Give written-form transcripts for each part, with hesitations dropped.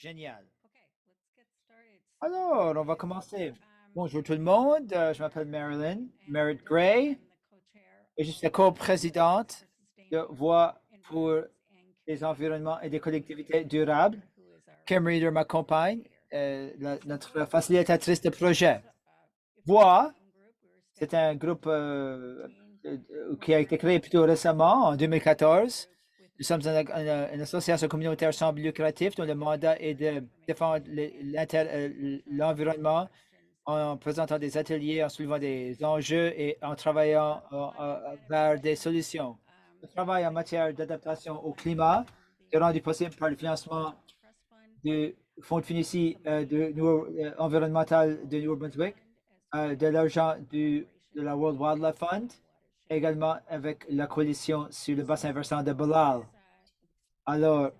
Génial. Alors, on va commencer. Bonjour tout le monde. Je m'appelle Marilyn Merritt Gray et je suis la co-présidente de Voix pour les environnements et des collectivités durables. Kim Reader m'accompagne, notre facilitatrice de projet. Voix, c'est un groupe qui a été créé plutôt récemment, en 2014. Nous sommes une association communautaire sans but lucratif dont le mandat est de défendre l'environnement en présentant des ateliers, en soulevant des enjeux et en travaillant vers des solutions. Le travail en matière d'adaptation au climat est rendu possible par le financement du Fonds de financement environnemental de Nouveau-Brunswick, de l'argent de la World Wildlife Fund, également avec la coalition sur le bassin versant de Belal. Alors,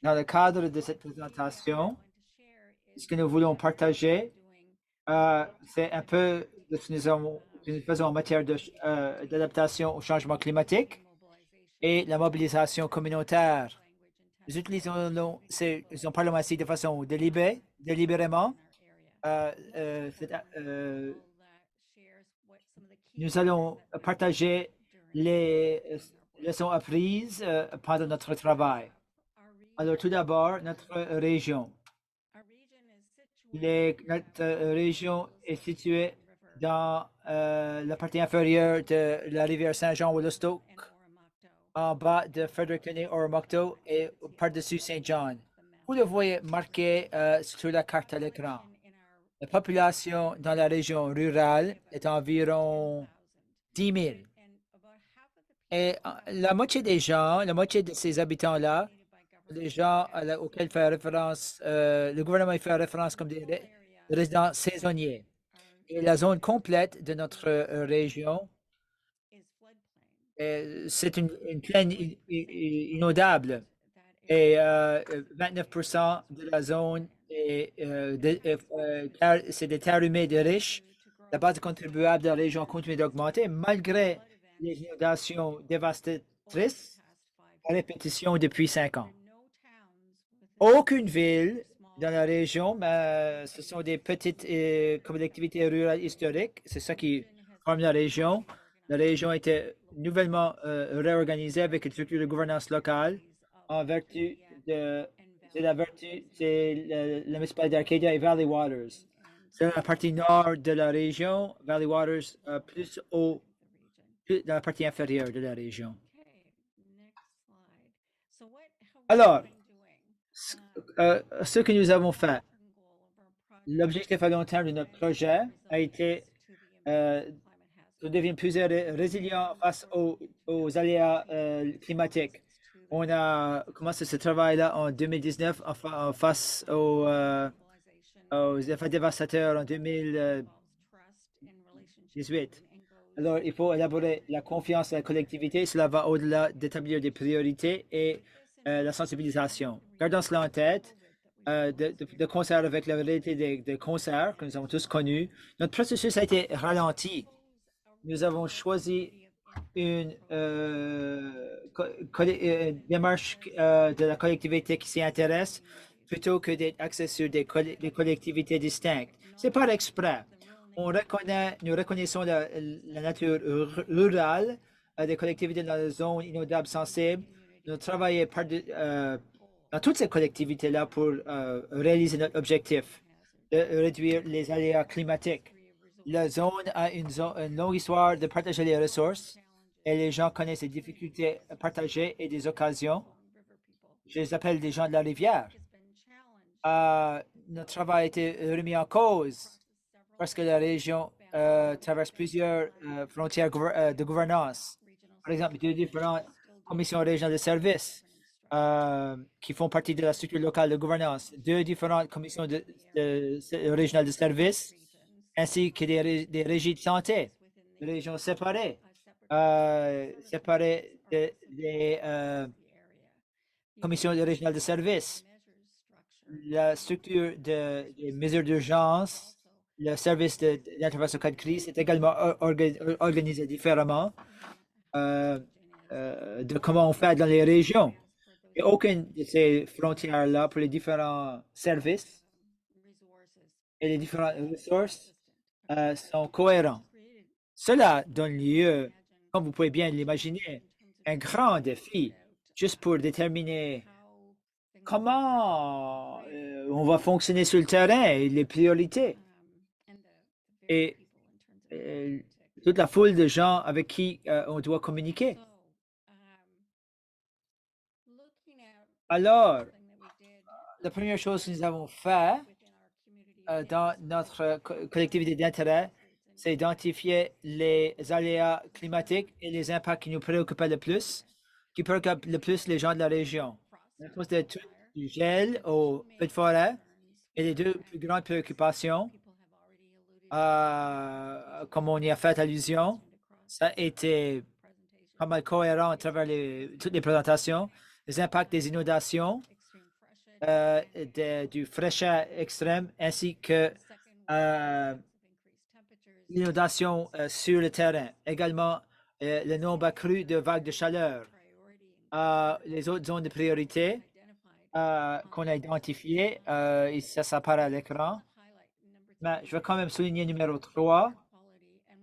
dans le cadre de cette présentation, ce que nous voulons partager, c'est un peu de ce que nous faisons en matière d'adaptation au changement climatique et la mobilisation communautaire. Nous utilisons, nous parlons ainsi de façon délibérément. Nous allons partager les leçons apprises pendant notre travail. Alors, tout d'abord, notre région. Notre région est située dans la partie inférieure de la rivière Saint-Jean-Woolastoke, en bas de Fredericton-Oromocto et par-dessus Saint-John. Vous le voyez marqué sur la carte à l'écran. La population dans la région rurale est environ 10 000. Et la moitié des gens, la moitié de ces habitants-là, les gens auxquels fait référence, le gouvernement fait référence comme des résidents saisonniers. Et la zone complète de notre région, c'est une plaine inondable. Et 29% de la zone, c'est des terres humides riches. La base contribuable de la région continue d'augmenter malgré les inondations dévastatrices à répétition depuis 5 ans. Aucune ville dans la région, mais ce sont des petites collectivités rurales historiques. C'est ça qui forme la région. La région a été nouvellement réorganisée avec une structure de gouvernance locale en vertu de la municipalité d'Arcadia et Valley Waters. C'est la partie nord de la région, Valley Waters plus dans la partie inférieure de la région. Alors, ce que nous avons fait, l'objectif à long terme de notre projet a été de devenir plus résilient face aux aléas climatiques. On a commencé ce travail-là en 2019 face aux effets dévastateurs en 2018. Alors, il faut élaborer la confiance à la collectivité. Cela va au-delà d'établir des priorités et la sensibilisation. Gardons cela en tête. De concert avec la réalité des concerts que nous avons tous connus, notre processus a été ralenti. Nous avons choisi une démarche de la collectivité qui s'y intéresse plutôt que d'être axé sur des collectivités distinctes. C'est par exprès. Nous reconnaissons la nature rurale des collectivités dans la zone inondable sensible. Nous travaillons dans toutes ces collectivités-là pour réaliser notre objectif de réduire les aléas climatiques. La zone a une longue histoire de partager les ressources et les gens connaissent les difficultés partagées et des occasions. Je les appelle des gens de la rivière. Notre travail a été remis en cause parce que la région traverse plusieurs frontières de gouvernance. Par exemple, deux différentes commissions régionales de services qui font partie de la structure locale de gouvernance, deux différentes commissions régionales de services, ainsi que des régies de santé, des régions séparées, des commissions régionales de services, la structure des mesures d'urgence, le service d'intervention en cas de crise est également organisé différemment de comment on fait dans les régions. Et aucune de ces frontières-là pour les différents services et les différentes ressources sont cohérents. Cela donne lieu, comme vous pouvez bien l'imaginer, un grand défi juste pour déterminer comment on va fonctionner sur le terrain et les priorités. Et toute la foule de gens avec qui on doit communiquer. Alors, la première chose que nous avons fait dans notre collectivité d'intérêt, c'est identifier les aléas climatiques et les impacts qui nous préoccupent le plus, qui préoccupent le plus les gens de la région. À cause de tout du gel au feu de forêt et les deux plus grandes préoccupations, comme on y a fait allusion, ça a été pas mal cohérent à travers toutes les présentations, les impacts des inondations, du fraîcheur extrême, ainsi que l'inondation sur le terrain. Également, le nombre accru de vagues de chaleur. Les autres zones de priorité qu'on a identifiées, et ça apparaît à l'écran. Mais je vais quand même souligner numéro 3,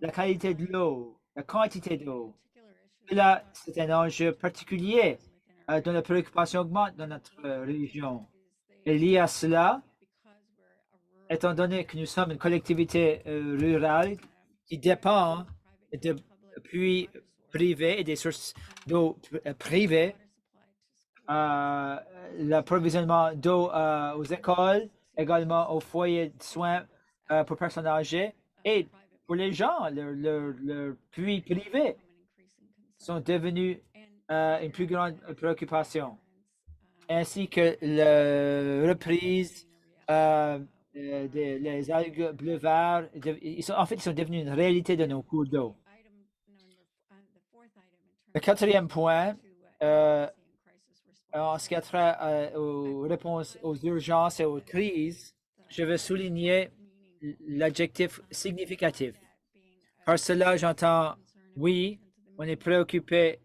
la qualité de l'eau, la quantité d'eau. Là, c'est un enjeu particulier dont la préoccupation augmente dans notre région. Et lié à cela, étant donné que nous sommes une collectivité rurale qui dépend de puits privés et des sources d'eau privées, l'approvisionnement d'eau aux écoles, également aux foyers de soins pour personnes âgées et pour les gens, leurs puits privés sont devenus une plus grande préoccupation, ainsi que la reprise des algues bleu-vert. En fait, ils sont devenus une réalité de nos cours d'eau. Le quatrième point, en ce qui a trait aux réponses aux urgences et aux crises, je veux souligner l'adjectif significatif. Par cela, j'entends, oui, on est préoccupé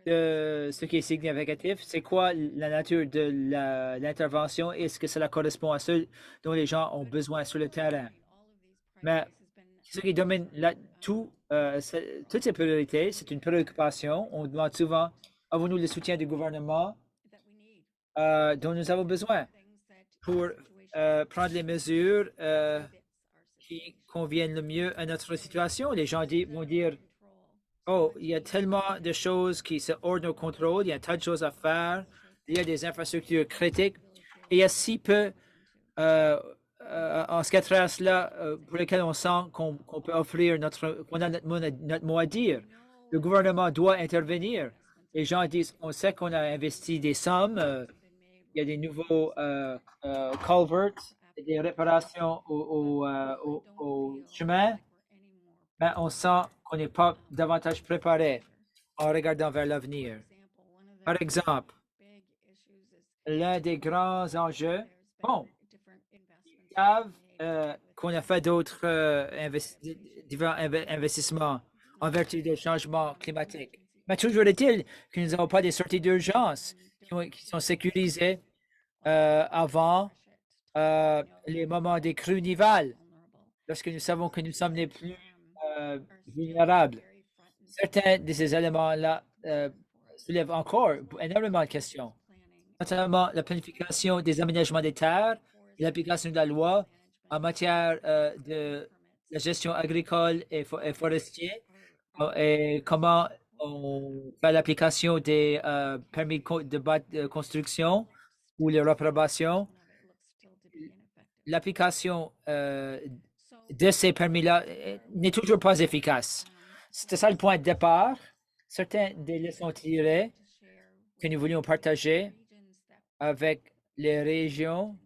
de ce qui est significatif. C'est quoi la nature de l'intervention? Est-ce que cela correspond à ce dont les gens ont besoin sur le terrain? Mais ce qui domine toutes ces priorités, c'est une préoccupation. On demande souvent, avons-nous le soutien du gouvernement dont nous avons besoin pour prendre les mesures qui conviennent le mieux à notre situation? Les gens vont dire, oh, il y a tellement de choses qui sont hors de nos contrôles, il y a un tas de choses à faire, il y a des infrastructures critiques, et il y a si peu en ce qui a trait à cela pour lesquels on sent qu'on peut offrir qu'on a notre mot à dire. Le gouvernement doit intervenir. Les gens disent, on sait qu'on a investi des sommes, il y a des nouveaux culverts, des réparations au chemin, mais on sent qu'on n'est pas davantage préparé en regardant vers l'avenir. Par exemple, l'un des grands enjeux, bon, ils savent qu'on a fait d'autres divers investissements en vertu des changements climatiques. Mais toujours est-il que nous n'avons pas des sorties d'urgence qui sont sécurisées avant les moments des crues nivales, lorsque nous savons que nous sommes les plus vulnérables. Certains de ces éléments-là soulèvent encore énormément de questions, notamment la planification des aménagements des terres et l'application de la loi en matière de la gestion agricole et forestière et comment on fait l'application des permis de construction ou leur approbation. L'application de ces permis-là n'est toujours pas efficace. C'était ça le point de départ. Certaines des leçons tirées que nous voulions partager avec les régions,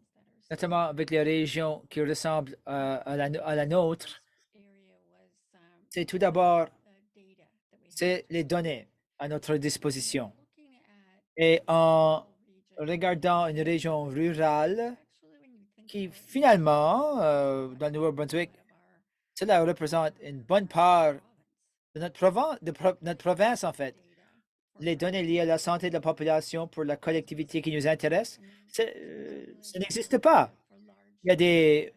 notamment avec les régions qui ressemblent à la nôtre, c'est tout d'abord, c'est les données à notre disposition. Et en regardant une région rurale qui finalement, dans le Nouveau-Brunswick, cela représente une bonne part de notre province, en fait. les données liées à la santé de la population pour la collectivité qui nous intéresse, ça n'existe pas. Il y a des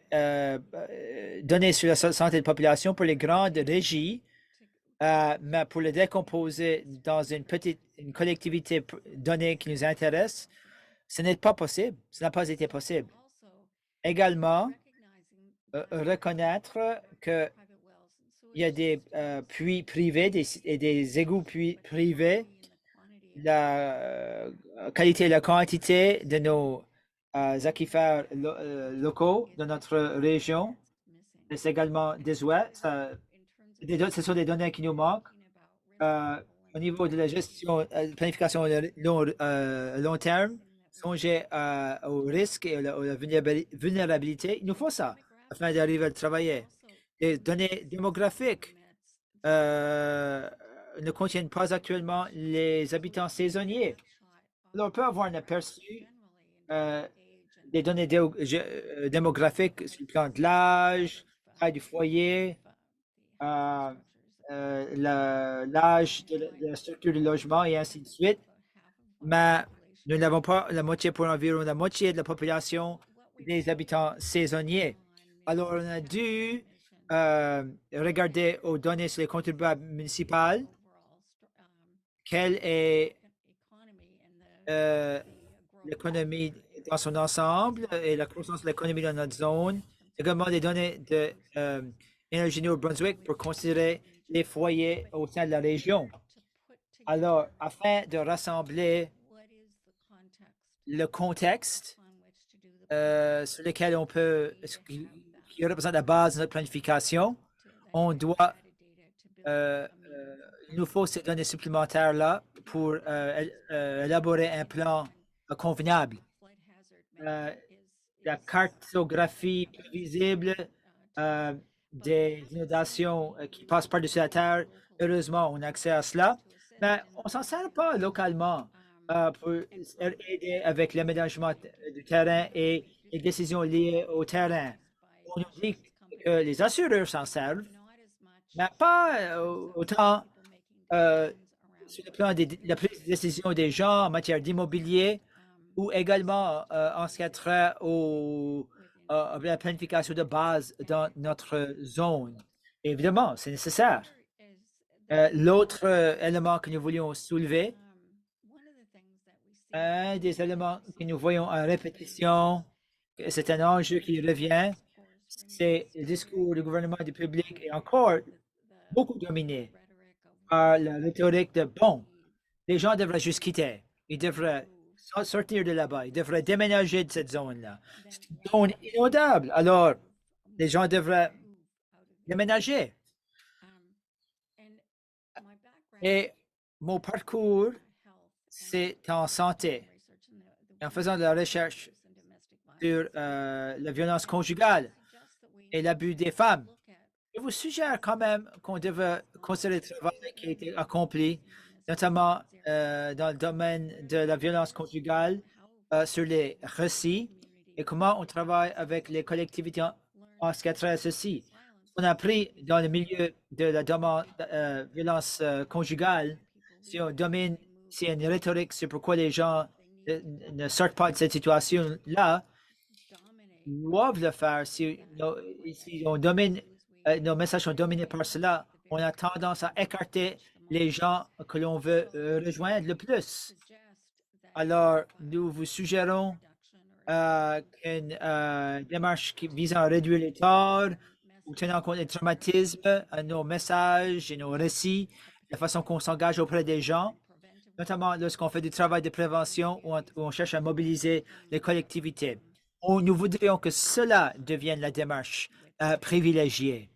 données sur la santé de la population pour les grandes régies, mais pour les décomposer dans une collectivité donnée qui nous intéresse, ce n'est pas possible. Ce n'a pas été possible. Également, reconnaître qu'il y a des puits privés et des égouts privés, la qualité et la quantité de nos aquifères locaux de notre région, c'est également désuet. Ce sont des données qui nous manquent. Au niveau de la gestion, planification long terme, songer aux risques et à la vulnérabilité, il nous faut ça afin d'arriver à travailler. Les données démographiques ne contiennent pas actuellement les habitants saisonniers. Alors, on peut avoir un aperçu des données démographiques sur le plan de l'âge, taille du foyer, l'âge de la structure du logement et ainsi de suite. Mais nous n'avons pas la moitié pour environ la moitié de la population des habitants saisonniers. Alors, on a dû regarder aux données sur les contribuables municipaux, quelle est l'économie dans son ensemble et la croissance de l'économie dans notre zone. Également des données de Énergie Nouveau-Brunswick pour considérer les foyers au sein de la région. Alors, afin de rassembler le contexte sur lequel on peut, qui représente la base de notre planification, on doit, il nous faut ces données supplémentaires-là pour élaborer un plan convenable. La cartographie prévisible des inondations qui passent par-dessus la terre, heureusement, on a accès à cela, mais on ne s'en sert pas localement pour aider avec l'aménagement du terrain et les décisions liées au terrain. On nous dit que les assureurs s'en servent, mais pas autant sur le plan de la prise de décision des gens en matière d'immobilier ou également en ce qui a trait à la planification de base dans notre zone. Évidemment, c'est nécessaire. L'autre élément que nous voulions soulever, un des éléments que nous voyons en répétition, c'est un enjeu qui revient, c'est le discours du gouvernement du public est encore beaucoup dominé par la rhétorique de bon, les gens devraient juste quitter. Ils devraient sortir de là-bas. Ils devraient déménager de cette zone-là. C'est une zone inondable. Alors, les gens devraient déménager. Et mon parcours, c'est en santé. En faisant de la recherche sur la violence conjugale et l'abus des femmes, je vous suggère quand même qu'on devrait considérer le travail qui a été accompli, notamment dans le domaine de la violence conjugale, sur les récits et comment on travaille avec les collectivités en ce qui a trait à ceci. On a appris dans le milieu de la violence conjugale, si on domine, s'il y a une rhétorique sur pourquoi les gens ne sortent pas de cette situation-là, doivent le faire. Si on domine, nos messages sont dominés par cela, on a tendance à écarter les gens que l'on veut rejoindre le plus. Alors, nous vous suggérons une démarche visant à réduire les torts ou tenant compte des traumatismes, nos messages et nos récits, la façon qu'on s'engage auprès des gens, notamment lorsqu'on fait du travail de prévention où on cherche à mobiliser les collectivités. Nous voudrions que cela devienne la démarche privilégiée.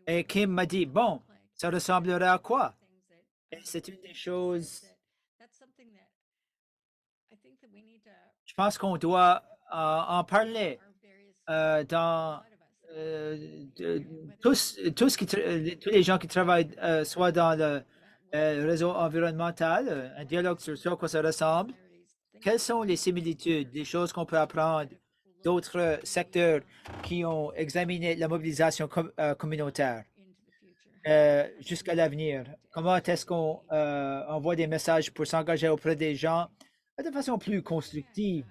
Et Kim m'a dit, bon, ça ressemblerait à quoi? Et c'est une des choses, je pense qu'on doit en parler dans tous les gens qui travaillent soit dans le réseau environnemental, un dialogue sur ce à quoi ça ressemble. Quelles sont les similitudes, des choses qu'on peut apprendre d'autres secteurs qui ont examiné la mobilisation communautaire? jusqu'à l'avenir? Comment est-ce qu'on envoie des messages pour s'engager auprès des gens de façon plus constructive?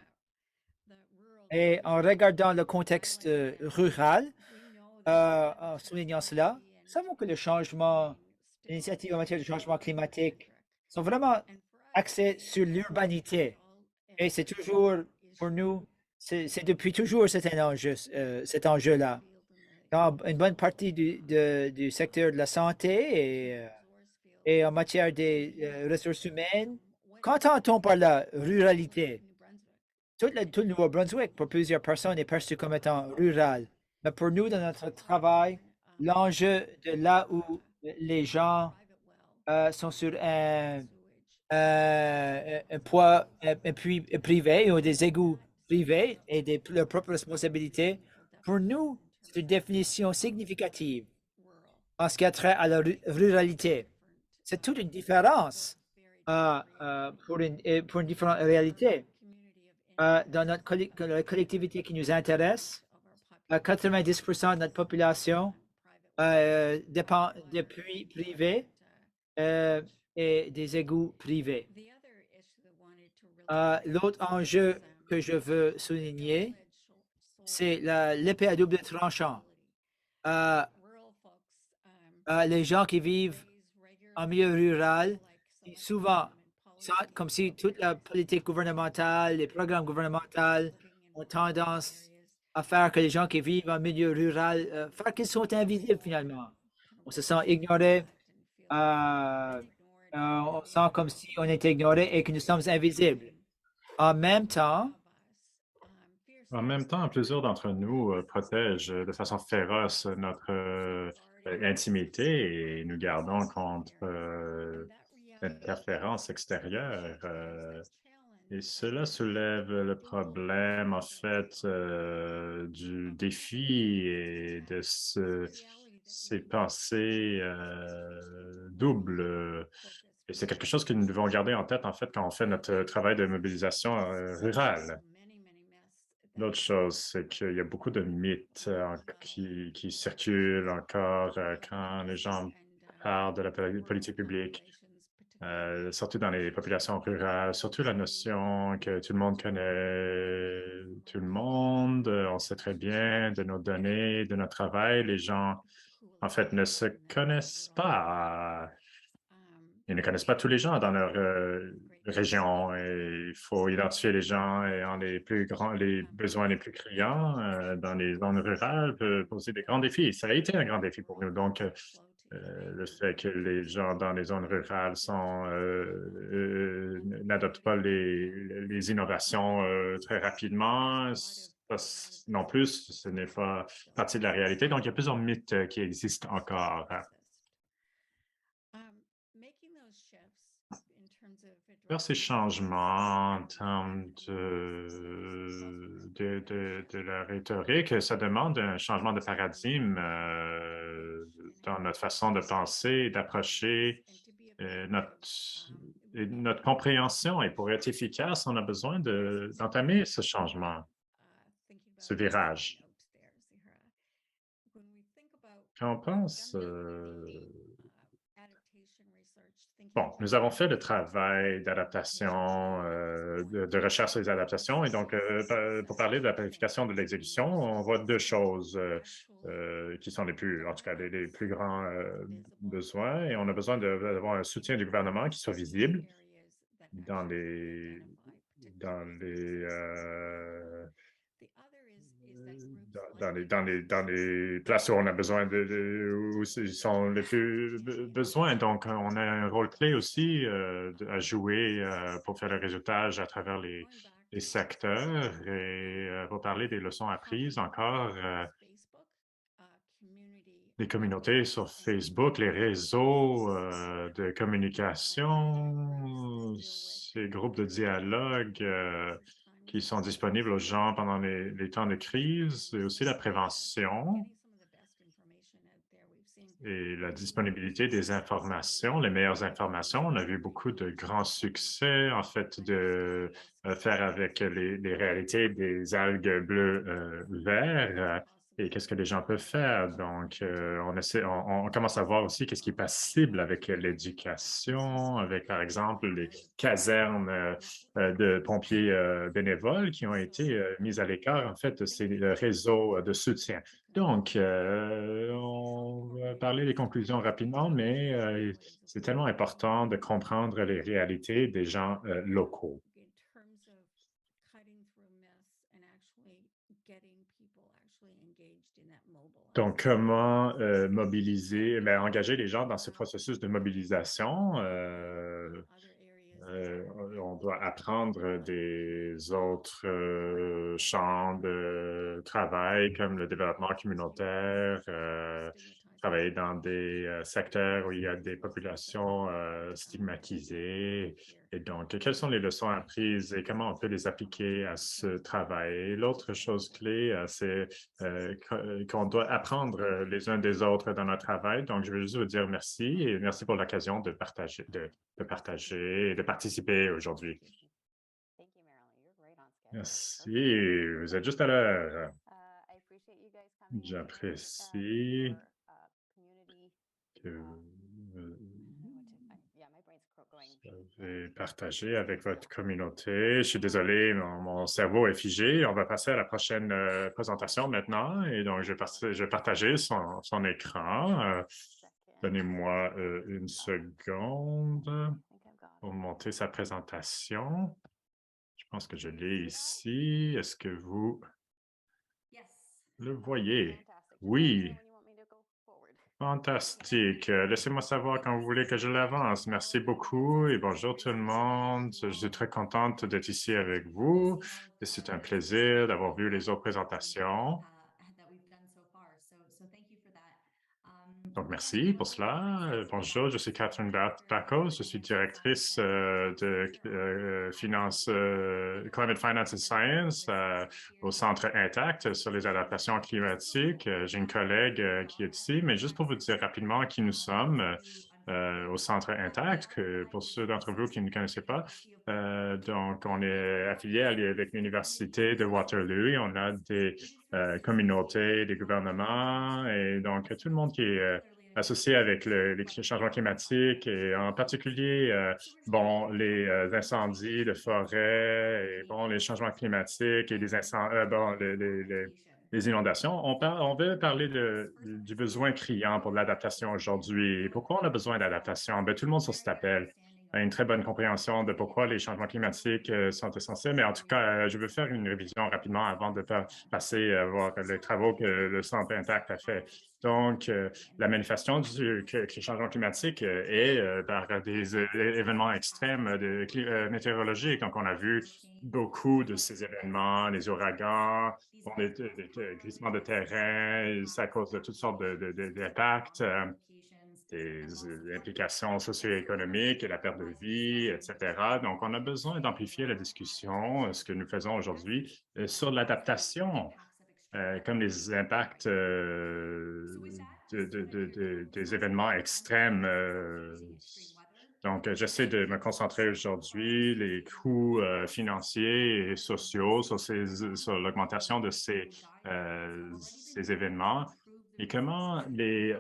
Et en regardant le contexte rural, en soulignant cela, nous savons que le changement, l'initiative en matière de changement climatique sont vraiment axées sur l'urbanité. Et c'est toujours, pour nous, c'est depuis toujours cet enjeu-là. Dans une bonne partie du secteur de la santé et en matière des ressources humaines, qu'entend-on par la ruralité? Tout le Nouveau-Brunswick, pour plusieurs personnes, est perçu comme étant rural. Mais pour nous, dans notre travail, l'enjeu de là où les gens sont sur un poids un puits privé ou des égouts privés et leurs propres responsabilités, pour nous, c'est une définition significative en ce qui a trait à la ruralité. C'est toute une différence pour une différente réalité. Dans la collectivité qui nous intéresse, 90% de notre population dépend des puits privés et des égouts privés. L'autre enjeu que je veux souligner, c'est l'épée à double tranchant. Les gens qui vivent en milieu rural, souvent, sentent comme si toute la politique gouvernementale, les programmes gouvernementaux ont tendance à faire que les gens qui vivent en milieu rural, faire qu'ils sont invisibles finalement. On se sent ignoré, on sent comme si on était ignoré et que nous sommes invisibles. En même temps, Plusieurs d'entre nous protègent de façon féroce notre intimité et nous gardons contre l'interférence extérieure. Et cela soulève le problème, en fait, du défi et de ces pensées doubles. Et c'est quelque chose que nous devons garder en tête, en fait, quand on fait notre travail de mobilisation rurale. L'autre chose, c'est qu'il y a beaucoup de mythes qui circulent encore quand les gens parlent de la politique publique, surtout dans les populations rurales, surtout la notion que tout le monde connaît tout le monde, on sait très bien de nos données, de notre travail. Les gens, en fait, ne se connaissent pas. Ils ne connaissent pas tous les gens dans leur région et il faut identifier les gens ayant les besoins les plus criants dans les zones rurales peut poser des grands défis. Ça a été un grand défi pour nous. Donc, le fait que les gens dans les zones rurales n'adoptent pas les innovations très rapidement, non plus, ce n'est pas partie de la réalité. Donc, il y a plusieurs mythes qui existent encore. Faire ces changements en termes de la rhétorique, ça demande un changement de paradigme dans notre façon de penser et d'approcher notre compréhension. Et pour être efficace, on a besoin d'entamer ce changement, ce virage. Quand on pense bon, nous avons fait le travail d'adaptation, de recherche sur les adaptations. Et donc, pour parler de la planification de l'exécution, on voit deux choses qui sont en tout cas, les plus grands besoins. Et on a besoin d'avoir un soutien du gouvernement qui soit visible dans dans les, dans les places où on a besoin où ils sont les plus besoins. Donc, on a un rôle clé aussi à jouer pour faire le réseautage à travers les secteurs et pour parler des leçons apprises encore. Les communautés sur Facebook, les réseaux de communication, ces groupes de dialogue qui sont disponibles aux gens pendant les temps de crise, et aussi la prévention et la disponibilité des informations, les meilleures informations. On a vu beaucoup de grands succès, en fait, de faire avec les réalités des algues bleues verts. et qu'est-ce que les gens peuvent faire. Donc, on commence à voir aussi qu'est-ce qui est possible avec l'éducation, avec, par exemple, les casernes de pompiers bénévoles qui ont été mises à l'écart, en fait, de ces réseaux de soutien. Donc, on va parler des conclusions rapidement, mais c'est tellement important de comprendre les réalités des gens locaux. Donc, comment mobiliser, engager les gens dans ce processus de mobilisation? Euh, on doit apprendre des autres champs de travail comme le développement communautaire, travailler dans des secteurs où il y a des populations stigmatisées. Et donc, quelles sont les leçons apprises et comment on peut les appliquer à ce travail? Et l'autre chose clé, c'est qu'on doit apprendre les uns des autres dans notre travail. Donc, je veux juste vous dire merci et merci pour l'occasion de partager, de partager et de participer aujourd'hui. Merci. Vous êtes juste à l'heure. J'apprécie que vous avez partagé avec votre communauté. Je suis désolé, mon cerveau est figé. On va passer à la prochaine présentation maintenant. Et donc, je vais partager son écran. Donnez-moi une seconde pour monter sa présentation. Je pense que je l'ai ici. Est-ce que vous le voyez? Oui, fantastique. Laissez-moi savoir quand vous voulez que je l'avance. Merci beaucoup et bonjour tout le monde. Je suis très contente d'être ici avec vous. Et c'est un plaisir d'avoir vu les autres présentations. Donc, merci pour cela. Bonjour, je suis Catherine Bacos, je suis directrice de finance, Climate Finance and Science au Centre Intact sur les adaptations climatiques. J'ai une collègue qui est ici, mais juste pour vous dire rapidement qui nous sommes au Centre Intact, que pour ceux d'entre vous qui ne connaissaient pas, donc on est affilié avec l'Université de Waterloo et on a des communautés, des gouvernements et donc tout le monde qui est associé avec les changements climatiques et en particulier, bon, les incendies de forêt et bon, les changements climatiques et les incendies, bon, les inondations. On veut parler du besoin criant pour l'adaptation aujourd'hui. Et pourquoi on a besoin d'adaptation? Ben, tout le monde sur cet appel a une très bonne compréhension de pourquoi les changements climatiques sont essentiels, mais en tout cas, je veux faire une révision rapidement avant de passer à voir les travaux que le Centre Intact a fait. Donc, la manifestation que les changements climatiques est par des événements extrêmes météorologiques. Donc, on a vu beaucoup de ces événements, les ouragans, bon, des glissements de terrain, c'est à cause de toutes sortes d'impacts, des implications socio-économiques et la perte de vie, etc. Donc, on a besoin d'amplifier la discussion, ce que nous faisons aujourd'hui, sur l'adaptation comme les impacts des événements extrêmes. Donc, j'essaie de me concentrer aujourd'hui les coûts financiers et sociaux sur l'augmentation de ces événements et comment les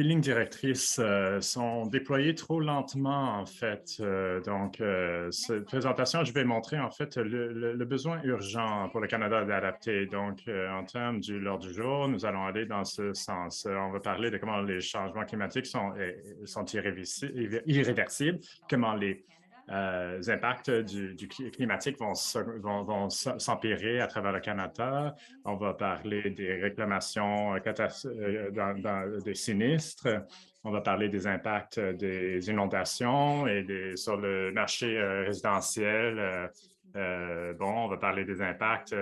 lignes directrices sont déployées trop lentement, en fait. Donc, cette présentation, je vais montrer, en fait, le besoin urgent pour le Canada d'adapter. Donc, en termes de l'ordre du jour, nous allons aller dans ce sens. On va parler de comment les changements climatiques sont irréversibles, comment les impacts du climatique vont s'empirer à travers le Canada. On va parler des réclamations des sinistres. On va parler des impacts des inondations et sur le marché résidentiel. Bon, on va parler des impacts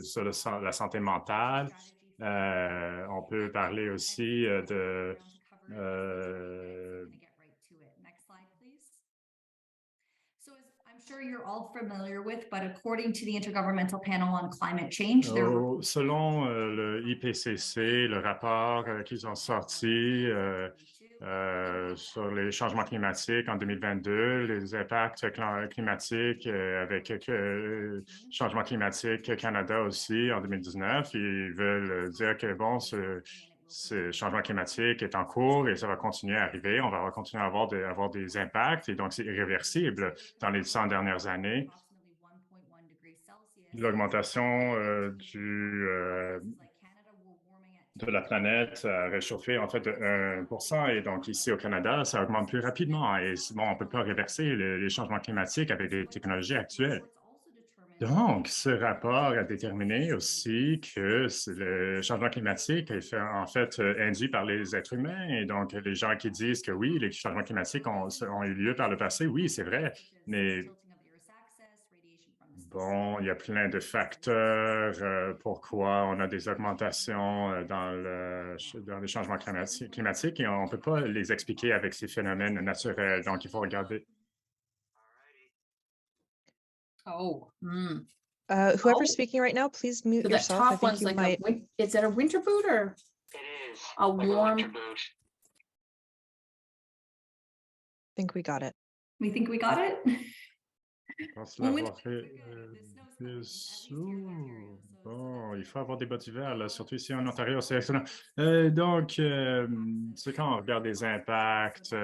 sur la santé mentale. On peut parler aussi euh, I'm sure you're all familiar with, but according to the Intergovernmental Panel on Climate Change, selon le IPCC, le rapport qu'ils ont sorti, sur les changements climatiques en 2022, les impacts climatiques avec Changement climatique Canada aussi en 2019. Ils veulent dire que, bon, ce changement climatique est en cours et ça va continuer à arriver. On va continuer à avoir des impacts et donc c'est irréversible dans les 100 dernières années. L'augmentation de la planète a réchauffé en fait de 1 et donc ici au Canada, ça augmente plus rapidement et bon, on ne peut pas réverser les changements climatiques avec des technologies actuelles. Donc, ce rapport a déterminé aussi que le changement climatique est en fait induit par les êtres humains. Et donc, les gens qui disent que oui, les changements climatiques ont eu lieu par le passé, oui, c'est vrai, mais bon, il y a plein de facteurs pourquoi on a des augmentations dans les changements climatiques et on ne peut pas les expliquer avec ces phénomènes naturels. Donc, il faut regarder. Oh, hmm. Whoever's Oh. speaking right now, please mute So that yourself. I top think one's you like might. is that a winter boot or It is. a like warm? winter boot. Think we got it. We think we got it? Je pense Well, l'avoir winter fait. boots are good. The snow's coming, at least here in Ontario. So Bon, il faut avoir des bottes d'hiver, là, surtout ici en Ontario, c'est excellent. Donc, c'est quand on regarde les impacts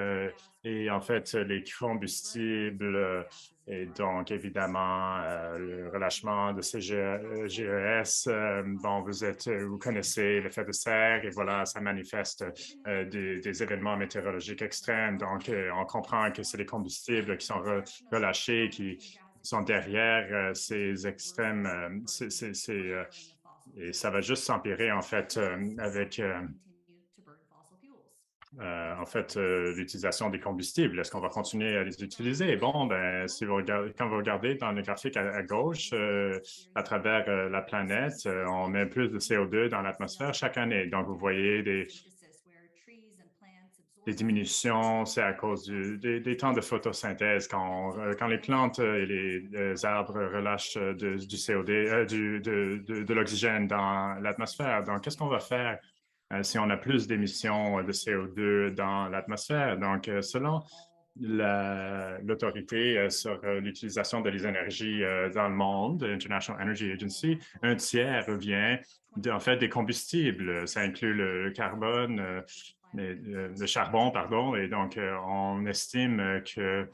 et en fait les combustibles et donc évidemment le relâchement de ces GES. Bon, vous connaissez l'effet de serre et voilà, ça manifeste des événements météorologiques extrêmes. Donc, on comprend que c'est les combustibles qui sont relâchés, qui sont derrière ces extrêmes, et ça va juste s'empirer en fait avec l'utilisation des combustibles. Est-ce qu'on va continuer à les utiliser? Bon, ben, si vous regardez, quand vous regardez dans le graphique à gauche, à travers la planète, on met plus de CO2 dans l'atmosphère chaque année. Donc, vous voyez des diminutions, c'est à cause des temps de photosynthèse. Quand les plantes et les arbres relâchent du CO2, de l'oxygène dans l'atmosphère. Donc, qu'est-ce qu'on va faire si on a plus d'émissions de CO2 dans l'atmosphère? Donc, selon l'autorité sur l'utilisation des énergies dans le monde, International Energy Agency, un tiers revient en fait des combustibles. Ça inclut le carbone, le charbon, pardon, et donc on estime que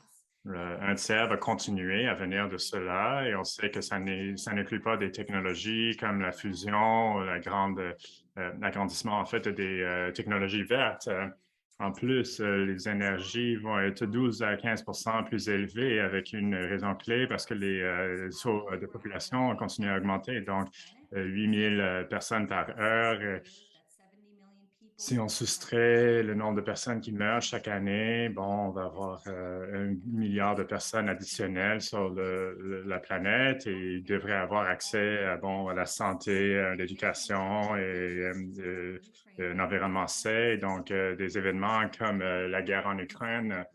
un tiers va continuer à venir de cela et on sait que ça n'inclut pas des technologies comme la fusion, l'agrandissement en fait des technologies vertes. En plus, les énergies vont être 12 à 15 plus élevées avec une raison clé parce que les taux de population continuent à augmenter. Donc, 8 000 personnes par heure. Si on soustrait le nombre de personnes qui meurent chaque année, bon, on va avoir 1 milliard de personnes additionnelles sur la planète et ils devraient avoir accès à la santé, à l'éducation et un environnement sain. Donc, des événements comme la guerre en Ukraine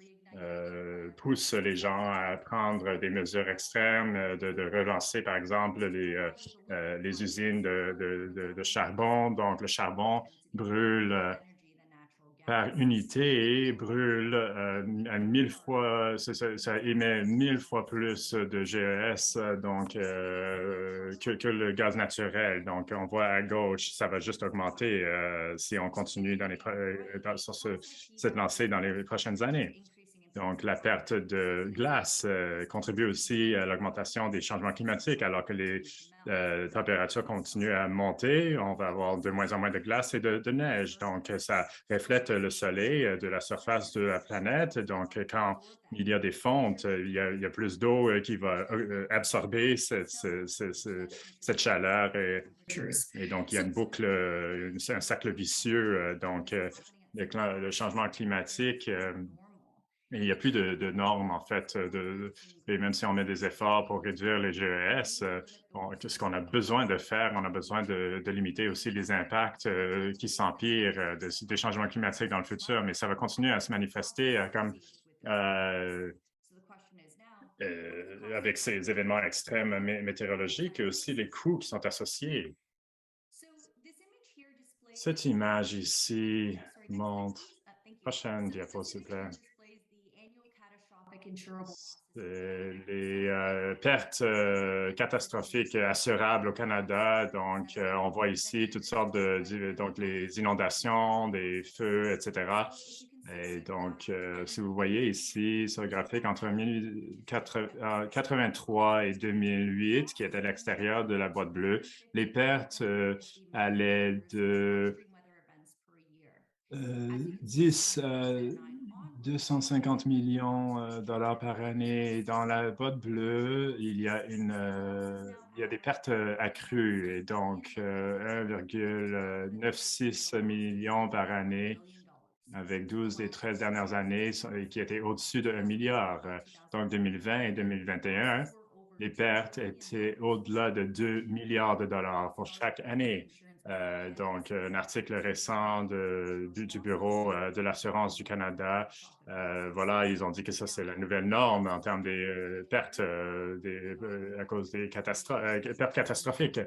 poussent les gens à prendre des mesures extrêmes, de relancer, par exemple, les usines de charbon. Donc, le charbon brûle par unité et brûle à 1000 fois, ça émet 1000 fois plus de GES que le gaz naturel. Donc, on voit à gauche, ça va juste augmenter si on continue sur cette lancée dans les prochaines années. Donc, la perte de glace contribue aussi à l'augmentation des changements climatiques. Alors que les températures continuent à monter, on va avoir de moins en moins de glace et de neige. Donc, ça reflète le soleil de la surface de la planète. Donc, quand il y a des fontes, il y a plus d'eau qui va absorber cette chaleur. Et donc, il y a une boucle, un cercle vicieux. Donc, le changement climatique et il n'y a plus de normes, en fait. Et même si on met des efforts pour réduire les GES, ce qu'on a besoin de faire, on a besoin de limiter aussi les impacts qui s'empirent des changements climatiques dans le futur, mais ça va continuer à se manifester avec ces événements extrêmes météorologiques et aussi les coûts qui sont associés. Cette image ici montre Prochaine diapo, s'il vous plaît. Les pertes catastrophiques assurables au Canada. Donc, on voit ici toutes sortes donc les inondations, des feux, etc. Et donc, si vous voyez ici sur le graphique, entre 1983 et 2008, qui est à l'extérieur de la boîte bleue, les pertes allaient de 10 250 millions de dollars par année. Dans la boîte bleue, il y a des pertes accrues et donc 1,96 millions par année avec 12 des 13 dernières années qui étaient au-dessus de 1 milliard. Donc 2020 et 2021, les pertes étaient au-delà de 2 milliards de dollars pour chaque année. Donc, un article récent du Bureau de l'assurance du Canada, voilà, ils ont dit que ça, c'est la nouvelle norme en termes des pertes à cause des pertes catastrophiques.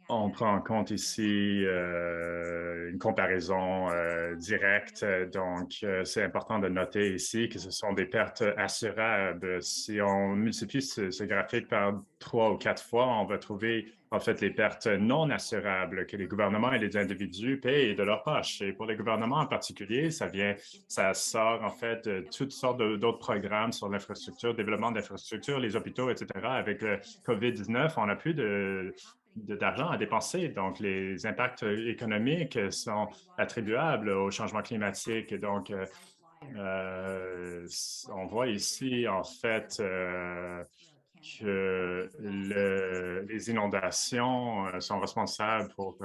On prend en compte ici une comparaison directe, donc c'est important de noter ici que ce sont des pertes assurables. Si on multiplie ce graphique par 3 ou 4 fois, on va trouver en fait les pertes non assurables que les gouvernements et les individus payent de leur poche. Et pour les gouvernements en particulier, ça sort en fait de toutes sortes d'autres programmes sur l'infrastructure, développement d'infrastructures, les hôpitaux, etc. Avec le COVID-19, on n'a plus d'argent à dépenser. Donc, les impacts économiques sont attribuables au changement climatique. Donc, on voit ici, en fait, que les inondations sont responsables pour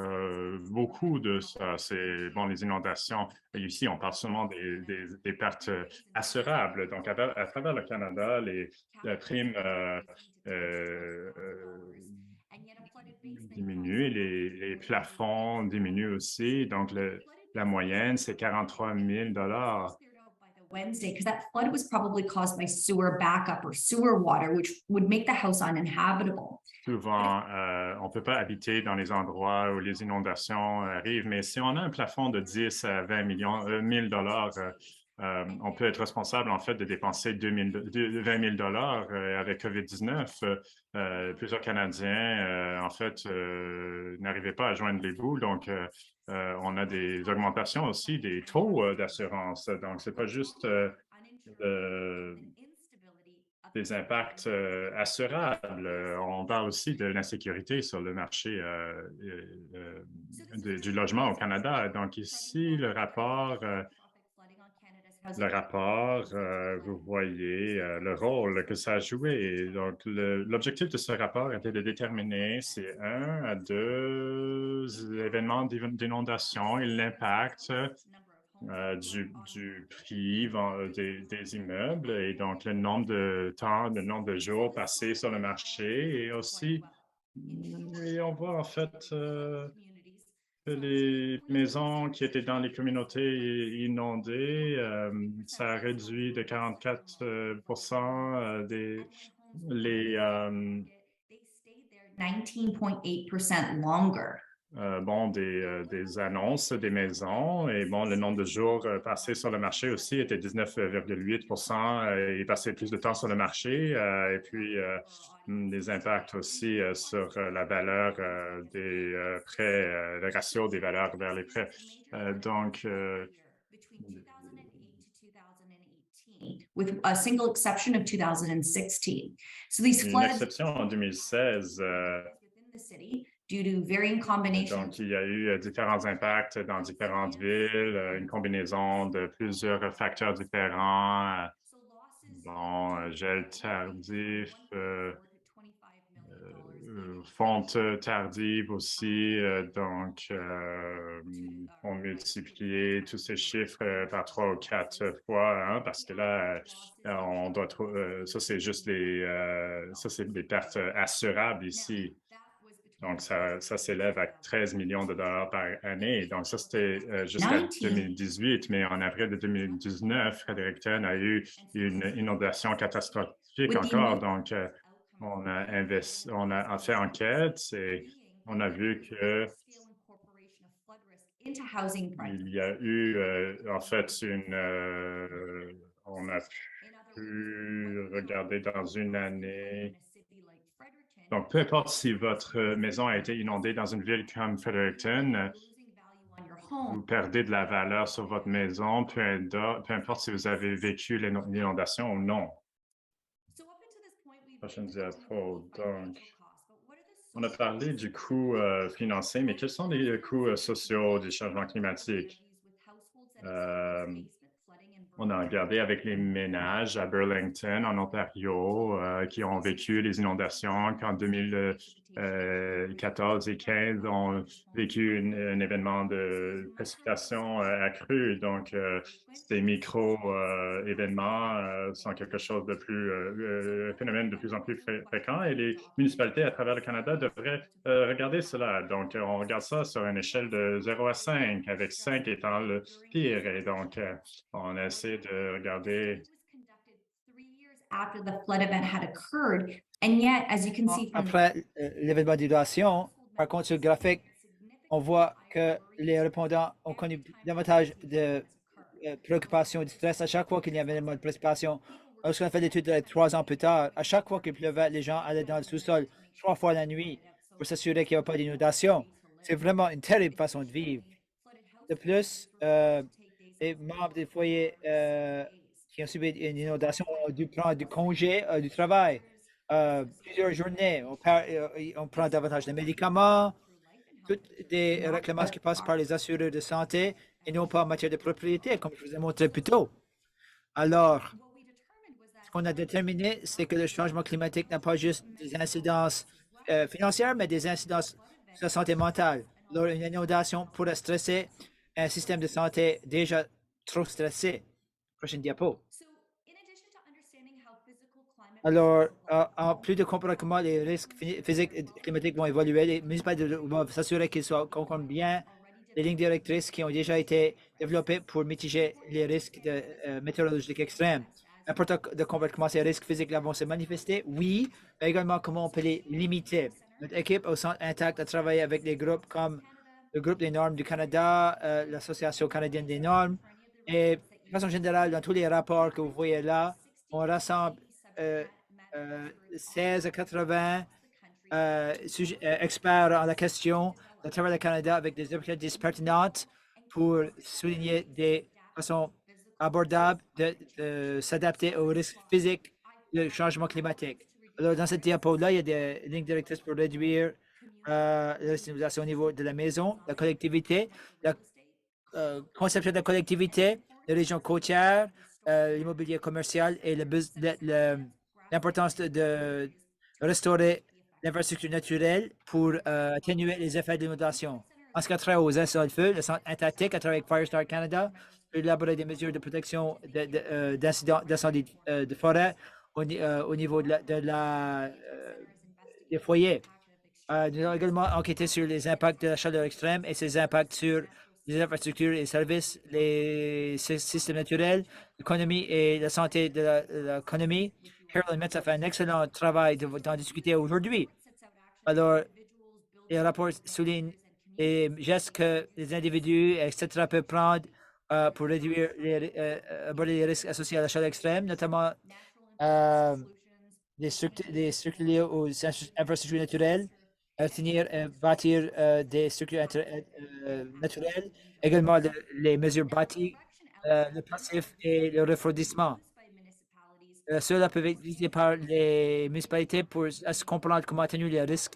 beaucoup de ça. C'est bon, les inondations. Ici, on parle seulement des pertes assurables. Donc, à travers le Canada, les primes diminuent et les plafonds diminuent aussi. Donc, la moyenne, c'est 43 000 Wednesday, because that flood was probably caused by sewer backup or sewer water, which would make the house uninhabitable. Souvent, on ne peut pas habiter dans les endroits où les inondations arrivent, mais si on a un plafond de 10 à 20 000 dollars, on peut être responsable, en fait, de dépenser 20 000 dollars avec COVID-19. Plusieurs Canadiens, en fait, n'arrivaient pas à joindre les bouts. Donc, on a des augmentations aussi des taux d'assurance. Donc, ce n'est pas juste des impacts assurables. On parle aussi de l'insécurité sur le marché du logement au Canada. Donc ici, le rapport, vous voyez le rôle que ça a joué. Et donc, l'objectif de ce rapport était de déterminer si 1 à 2 événements d'inondation et l'impact du prix des immeubles et donc le nombre de temps, le nombre de jours passés sur le marché et aussi, et on voit en fait que les maisons qui étaient dans les communautés inondées, ça a réduit de 44 les 19.8% longer. Des annonces des maisons. Et bon, le nombre de jours passés sur le marché aussi était 19,8 et passé plus de temps sur le marché. Et puis, des impacts aussi sur la valeur des prêts, le ratio des valeurs vers les prêts. Donc, with a single exception of 2016. So these une floods exception en 2016. within the city due to varying combinations. Donc, il y a eu différents impacts dans différentes villes, une combinaison de plusieurs facteurs différents. Bon, gel tardif, fonte tardive aussi. Donc, on multiplier tous ces chiffres par 3 ou 4 fois, hein, parce que là, on doit trouver, ça c'est juste ça c'est des pertes assurables ici. Donc, ça s'élève à 13 millions de dollars par année. Donc, ça, c'était jusqu'à 2018. Mais en avril de 2019, Fredericton a eu une inondation catastrophique encore. Donc, on a fait enquête et on a vu que into housing prices. Il y a eu, en fait, on a pu regarder dans une année. Donc, peu importe si votre maison a été inondée dans une ville comme Fredericton, vous perdez de la valeur sur votre maison, peu importe si vous avez vécu l'inondation ou non. Prochaine diapo. Donc, on a parlé du coût financier, mais quels sont les coûts sociaux du changement climatique? On a regardé avec les ménages à Burlington, en Ontario, qui ont vécu les inondations, qu'en 2014 et 2015 ont vécu un événement de précipitation accrue. Donc, ces micro-événements sont quelque chose de plus, phénomène de plus en plus fréquent et les municipalités à travers le Canada devraient regarder cela. Donc, on regarde ça sur une échelle de 0 à 5, avec 5 étant le pire. Et donc, on essaie de regarder. After the flood event had occurred, and yet, as you can see from Après l'événement d'inondation, par contre, sur le graphique, on voit que les répondants ont connu davantage de préoccupations et de stress à chaque fois qu'il y avait un événement de précipitation. Lorsqu'on a fait l'étude 3 ans plus tard, à chaque fois qu'il pleuvait, les gens allaient dans le sous-sol 3 fois la nuit pour s'assurer qu'il n'y avait pas d'inondation. C'est vraiment une terrible façon de vivre. De plus, les membres des foyers qui ont subi une inondation ont dû prendre du congé du travail. Plusieurs journées, on prend davantage de médicaments, toutes des réclamations qui passent par les assureurs de santé et non pas en matière de propriété, comme je vous ai montré plus tôt. Alors, ce qu'on a déterminé, c'est que le changement climatique n'a pas juste des incidences financières, mais des incidences sur la santé mentale. Alors, une inondation pourrait stresser un système de santé déjà trop stressé. Prochaine diapo. Alors, en plus de comprendre comment les risques physiques et climatiques vont évoluer, les municipalités doivent s'assurer qu'ils comprennent bien les lignes directrices qui ont déjà été développées pour mitiger les risques météorologiques extrêmes. Important de comprendre comment ces risques physiques-là vont se manifester, oui, mais également comment on peut les limiter. Notre équipe au Centre Intact a travaillé avec des groupes comme le groupe des normes du Canada, l'Association canadienne des normes, et de façon générale, dans tous les rapports que vous voyez là, on rassemble 16 à 80 experts en la question à travers le Canada avec des opportunités pertinentes pour souligner des façons abordables de s'adapter aux risques physiques du changement climatique. Alors, dans cette diapo-là, il y a des lignes directrices pour réduire la stimulation au niveau de la maison, la collectivité, la conception de la collectivité, les régions côtières, l'immobilier commercial et l'importance de restaurer l'infrastructure naturelle pour atténuer les effets de l'inondation. En ce qui a trait aux incendies de feu, le Centre Intact, à travers Firestar Canada, peut élaborer des mesures de protection d'incendies de forêt au niveau des foyers. Nous avons également enquêté sur les impacts de la chaleur extrême et ses impacts sur les infrastructures et services, les systèmes naturels, l'économie et la santé de l'économie. Carolyn Metz a fait un excellent travail d'en discuter aujourd'hui. Alors, les rapports soulignent les gestes que les individus, etc., peuvent prendre pour réduire aborder les risques associés à la chaleur extrême, notamment des structures liées aux infrastructures naturelles, bâtir des structures naturelles, également les mesures bâties, le passif et le refroidissement. Cela peut être utilisé par les municipalités pour comprendre comment atténuer les risques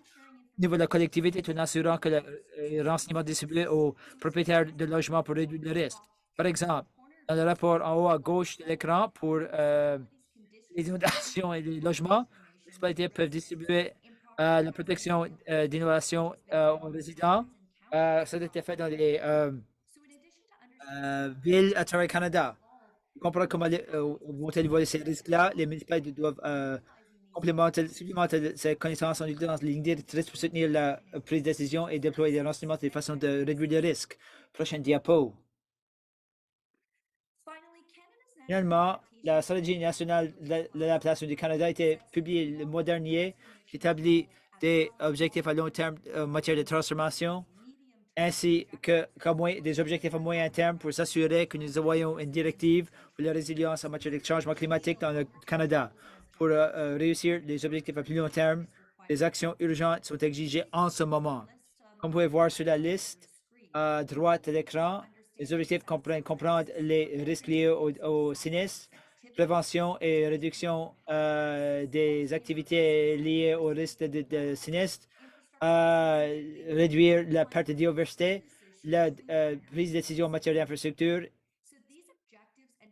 au niveau de la collectivité tout en assurant que le renseignement distribué aux propriétaires de logements pour réduire le risque. Par exemple, dans le rapport en haut à gauche de l'écran pour les inondations et les logements, les municipalités peuvent distribuer la protection d'innovation aux résidents. Ça a été fait dans les villes à travers le Canada. Comprendre comment monter le niveau de ces risques-là, les municipalités doivent supplémenter ces connaissances en utilisant les lignes directrices pour soutenir la prise de décision et déployer des renseignements de façon de réduire les risques. Prochaine diapo. Finalement, la stratégie nationale de l'adaptation du Canada a été publiée le mois dernier, qui établit des objectifs à long terme en matière de transformation ainsi que des objectifs à moyen terme pour s'assurer que nous envoyons une directive pour la résilience en matière de changement climatique dans le Canada. Pour réussir les objectifs à plus long terme, des actions urgentes sont exigées en ce moment. Comme vous pouvez voir sur la liste à droite de l'écran, les objectifs comprennent les risques liés au sinistre, prévention et réduction des activités liées au risque de sinistre, réduire la perte de diversité, la prise de décision en matière d'infrastructure.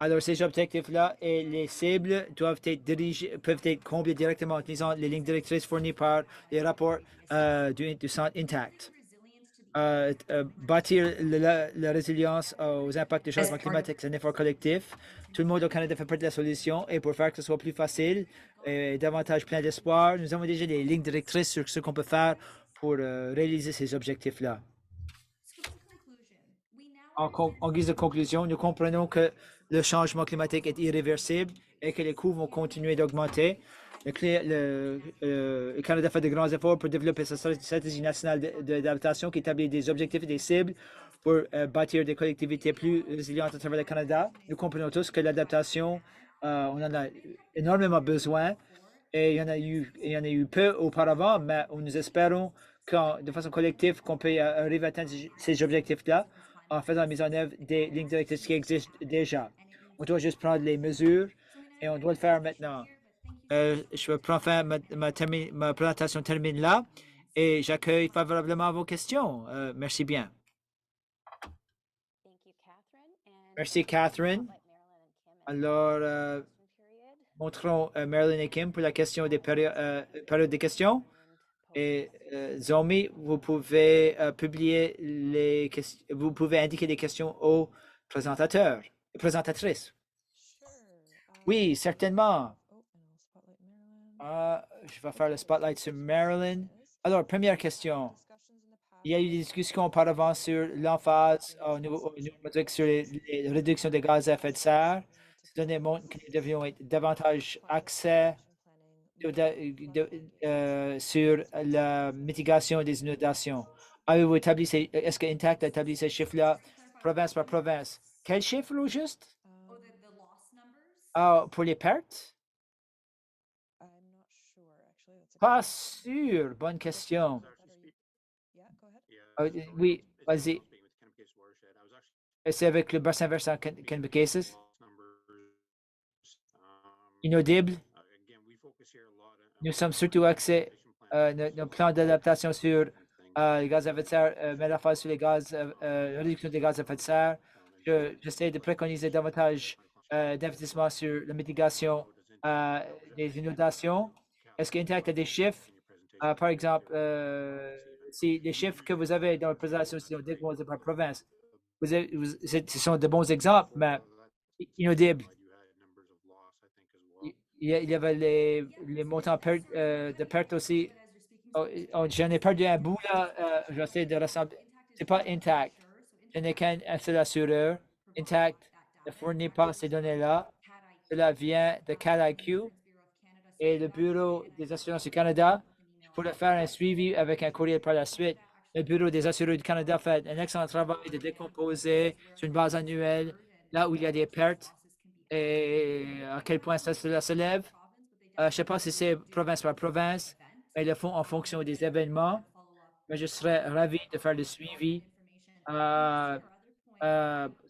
Alors, ces objectifs-là et les cibles doivent être dirigés, peuvent être comblés directement en utilisant les lignes directrices fournies par les rapports du Centre Intact. Bâtir la résilience aux impacts du changement climatique, c'est un effort collectif. Tout le monde au Canada fait partie de la solution et pour faire que ce soit plus facile et davantage plein d'espoir, nous avons déjà des lignes directrices sur ce qu'on peut faire pour réaliser ces objectifs-là. En guise de conclusion, nous comprenons que le changement climatique est irréversible et que les coûts vont continuer d'augmenter. Le Canada fait de grands efforts pour développer sa stratégie nationale d'adaptation qui établit des objectifs et des cibles pour bâtir des collectivités plus résilientes à travers le Canada. Nous comprenons tous que l'adaptation, on en a énormément besoin et il y en a eu peu auparavant, mais nous espérons de façon collective qu'on peut arriver à atteindre ces objectifs-là en faisant la mise en œuvre des lignes directrices qui existent déjà. On doit juste prendre les mesures et on doit le faire maintenant. Je vais prendre fin, ma présentation termine là et j'accueille favorablement vos questions. Merci bien. Merci, Catherine. Alors, montrons Marilyn et Kim pour la question des périodes de questions. Et Zomi, vous pouvez publier les questions, vous pouvez indiquer des questions aux présentateurs et présentatrices. Oui, certainement. Je vais faire le spotlight sur Marilyn. Alors, première question. Il y a eu des discussions auparavant sur l'emphase au niveau sur les réductions des gaz à effet de serre. Ces données montrent que nous devrions être davantage accès sur la mitigation des inondations. Avez-vous établi est-ce que Intact a établi ces chiffres-là province par province? Quel chiffre au juste? Pour les pertes? Pas sûr. Bonne question. Oui, vas-y. C'est avec le bassin versant Kennebecasis? Inaudible? Nous sommes surtout axés nos plans d'adaptation sur les gaz à effet de serre, mettre la phase sur les gaz, réduction des gaz à effet de serre. J'essaie de préconiser davantage d'investissement sur la mitigation des inondations. Est-ce qu'Intact a des chiffres? Par exemple, si les chiffres que vous avez dans la présentation sont décomposés par province, ce sont de bons exemples, mais inaudibles. Il y avait les montants de perte aussi. J'en ai perdu un bout là. J'essaie de rassembler. C'est pas Intact. Je n'ai qu'un seul assureur. Intact ne fournit pas ces données-là. Cela vient de CAD-IQ et le Bureau des assurances du Canada. Je pourrais faire un suivi avec un courriel par la suite. Le Bureau des assureurs du Canada fait un excellent travail de décomposer sur une base annuelle là où il y a des pertes et à quel point cela se lève. Je ne sais pas si c'est province par province, mais ils le font en fonction des événements. Mais je serais ravi de faire le suivi sur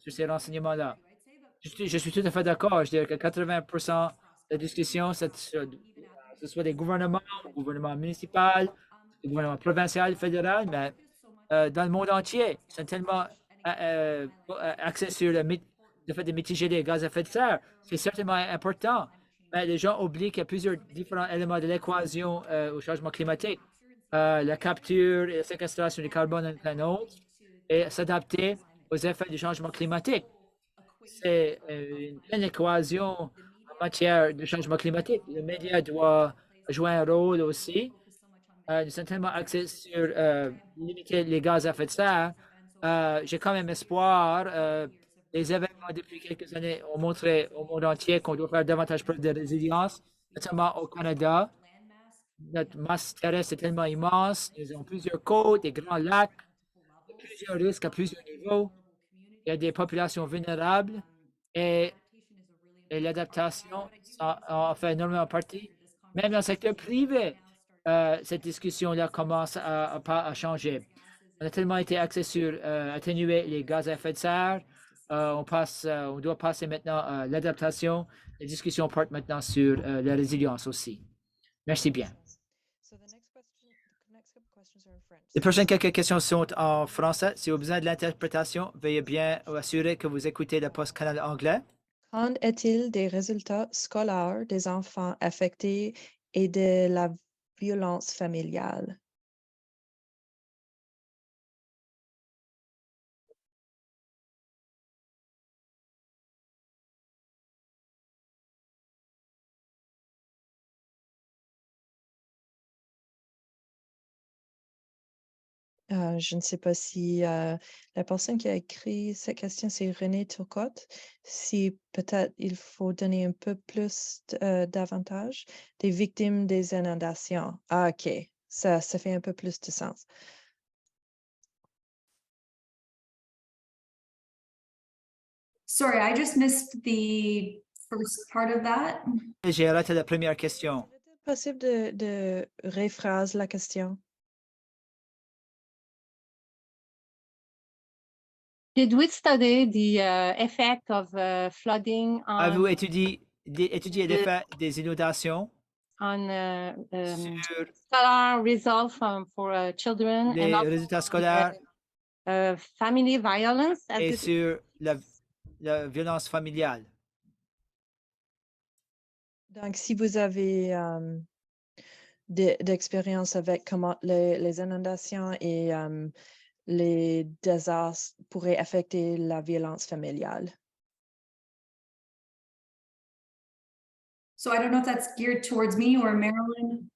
ces renseignements-là. Je suis tout à fait d'accord. Je dirais que 80% de la discussion, ce soit des gouvernements municipal, des gouvernements provincial, fédéral, mais dans le monde entier, ils sont tellement axés sur le fait de mitiger les gaz à effet de serre. C'est certainement important, mais les gens oublient qu'il y a plusieurs différents éléments de l'équation au changement climatique. La capture et la séquestration du carbone en un autre et s'adapter aux effets du changement climatique. C'est une pleine équation en matière de changement climatique. Le média doit jouer un rôle aussi. Nous sommes tellement axés sur limiter les gaz à effet de serre. J'ai quand même espoir. Les événements depuis quelques années ont montré au monde entier qu'on doit faire davantage preuve de résilience, notamment au Canada. Notre masse terrestre est tellement immense. Nous avons plusieurs côtes, des grands lacs, plusieurs risques à plusieurs niveaux. Il y a des populations vulnérables et l'adaptation en fait énormément partie. Même dans le secteur privé, cette discussion-là commence à changer. On a tellement été axé sur atténuer les gaz à effet de serre. On doit passer maintenant à l'adaptation. Les discussions portent maintenant sur la résilience aussi. Merci bien. So the next couple questions are in French. Les prochaines quelques questions sont en français. Si vous avez besoin de l'interprétation, veuillez bien assurer que vous écoutez le post canal anglais. Qu'en est-il des résultats scolaires des enfants affectés et de la violence familiale? Je ne sais pas si la personne qui a écrit cette question, c'est René Turcotte. Si peut-être il faut donner un peu plus d'avantages des victimes des inondations. Ah, OK. Ça fait un peu plus de sens. Sorry, I just missed the first part of that. J'ai raté la première question. Est-il possible de rephrase la question? Did we study the effect of flooding Avez-vous on étudié l'effet des inondations sur scholar results for children les and also résultats scolaires family violence? As et it- sur la violence familiale? Donc, si vous avez d'expérience avec comment les inondations et les désastres pourraient affecter la violence familiale. So I don't know if that's geared towards me or Marilyn.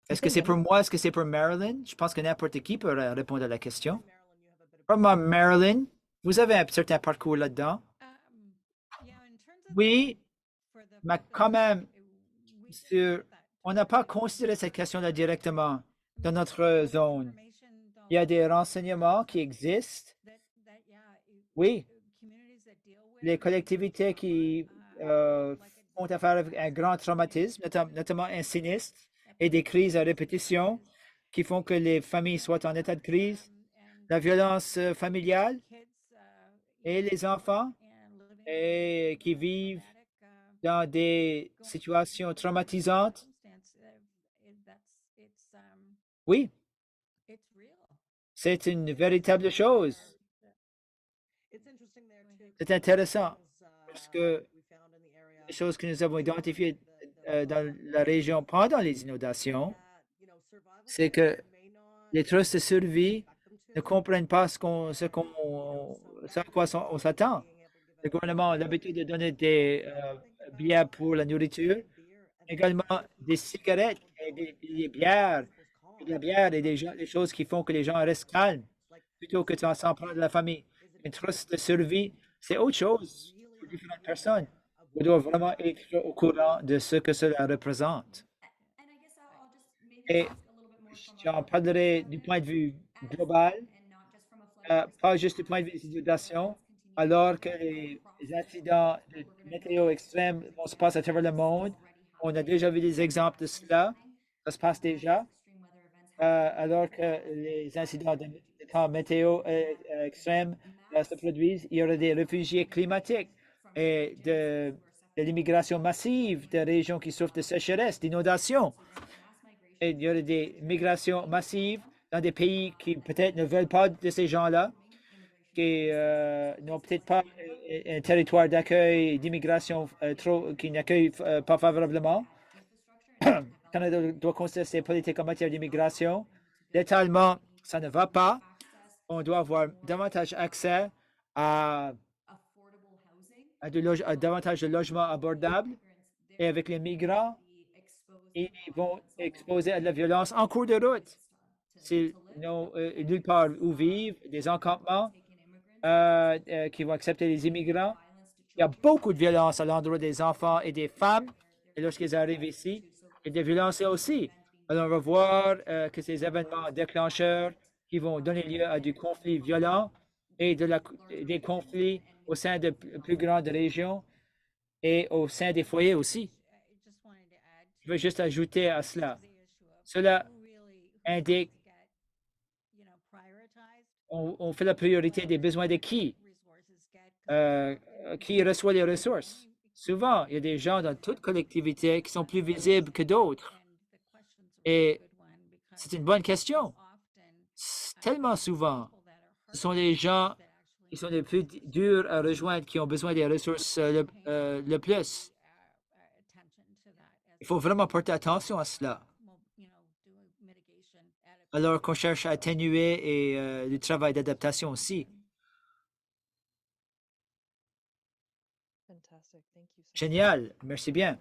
Est-ce que c'est pour moi? Est-ce que c'est pour Marilyn? Je pense que n'importe qui peut répondre à la question. Vraiment, Marilyn, vous avez un certain parcours là-dedans. Oui, mais quand même, on n'a pas considéré cette question-là directement dans notre zone. Il y a des renseignements qui existent. Oui, les collectivités qui font affaire avec un grand traumatisme, notamment un sinistre, et des crises à répétition qui font que les familles soient en état de crise, la violence familiale et les enfants et qui vivent dans des situations traumatisantes. Oui, c'est une véritable chose. C'est intéressant parce que les choses que nous avons identifiées dans la région pendant les inondations, c'est que les trusts de survie ne comprennent pas ce à quoi on s'attend. Le gouvernement a l'habitude de donner des billets pour la nourriture, également des cigarettes et des bières, et de la bière et des choses qui font que les gens restent calmes plutôt que de s'en prendre de la famille. Un trust de survie, c'est autre chose pour différentes personnes. On doit vraiment être au courant de ce que cela représente. And I guess I'll just maybe Et ask a little bit more from j'en parlerai du point de vue global, and not just from a flood pas juste du point de vue des inondations, alors que les incidents de météo extrême vont se passer à travers le monde. On a déjà vu des exemples de cela. Ça se passe déjà. Alors que les incidents de temps météo extrêmes se produisent, il y aura des réfugiés climatiques et de l'immigration massive de régions qui souffrent de sécheresse, d'inondations. Et il y aura des migrations massives dans des pays qui peut-être ne veulent pas de ces gens-là, qui n'ont peut-être pas un territoire d'accueil d'immigration qui n'accueille pas favorablement. Le Canada doit considérer ses politiques en matière d'immigration. L'étalement, ça ne va pas. On doit avoir davantage accès à davantage de logements abordables. Et avec les migrants, ils vont exposer à de la violence en cours de route. S'ils n'ont nulle part où vivre, des encampements qui vont accepter les immigrants. Il y a beaucoup de violence à l'endroit des enfants et des femmes lorsqu'ils arrivent ici, et des violences aussi. Alors, on va voir que ces événements déclencheurs qui vont donner lieu à du conflit violent et des conflits au sein de plus grandes régions et au sein des foyers aussi. Je veux juste ajouter à cela. Cela indique on fait la priorité des besoins de qui reçoit les ressources. Souvent, il y a des gens dans toute collectivité qui sont plus visibles que d'autres. Et c'est une bonne question. Tellement souvent, ce sont les gens qui sont les plus durs à rejoindre, qui ont besoin des ressources le plus. Il faut vraiment porter attention à cela. Alors qu'on cherche à atténuer et le travail d'adaptation aussi. Génial, merci bien.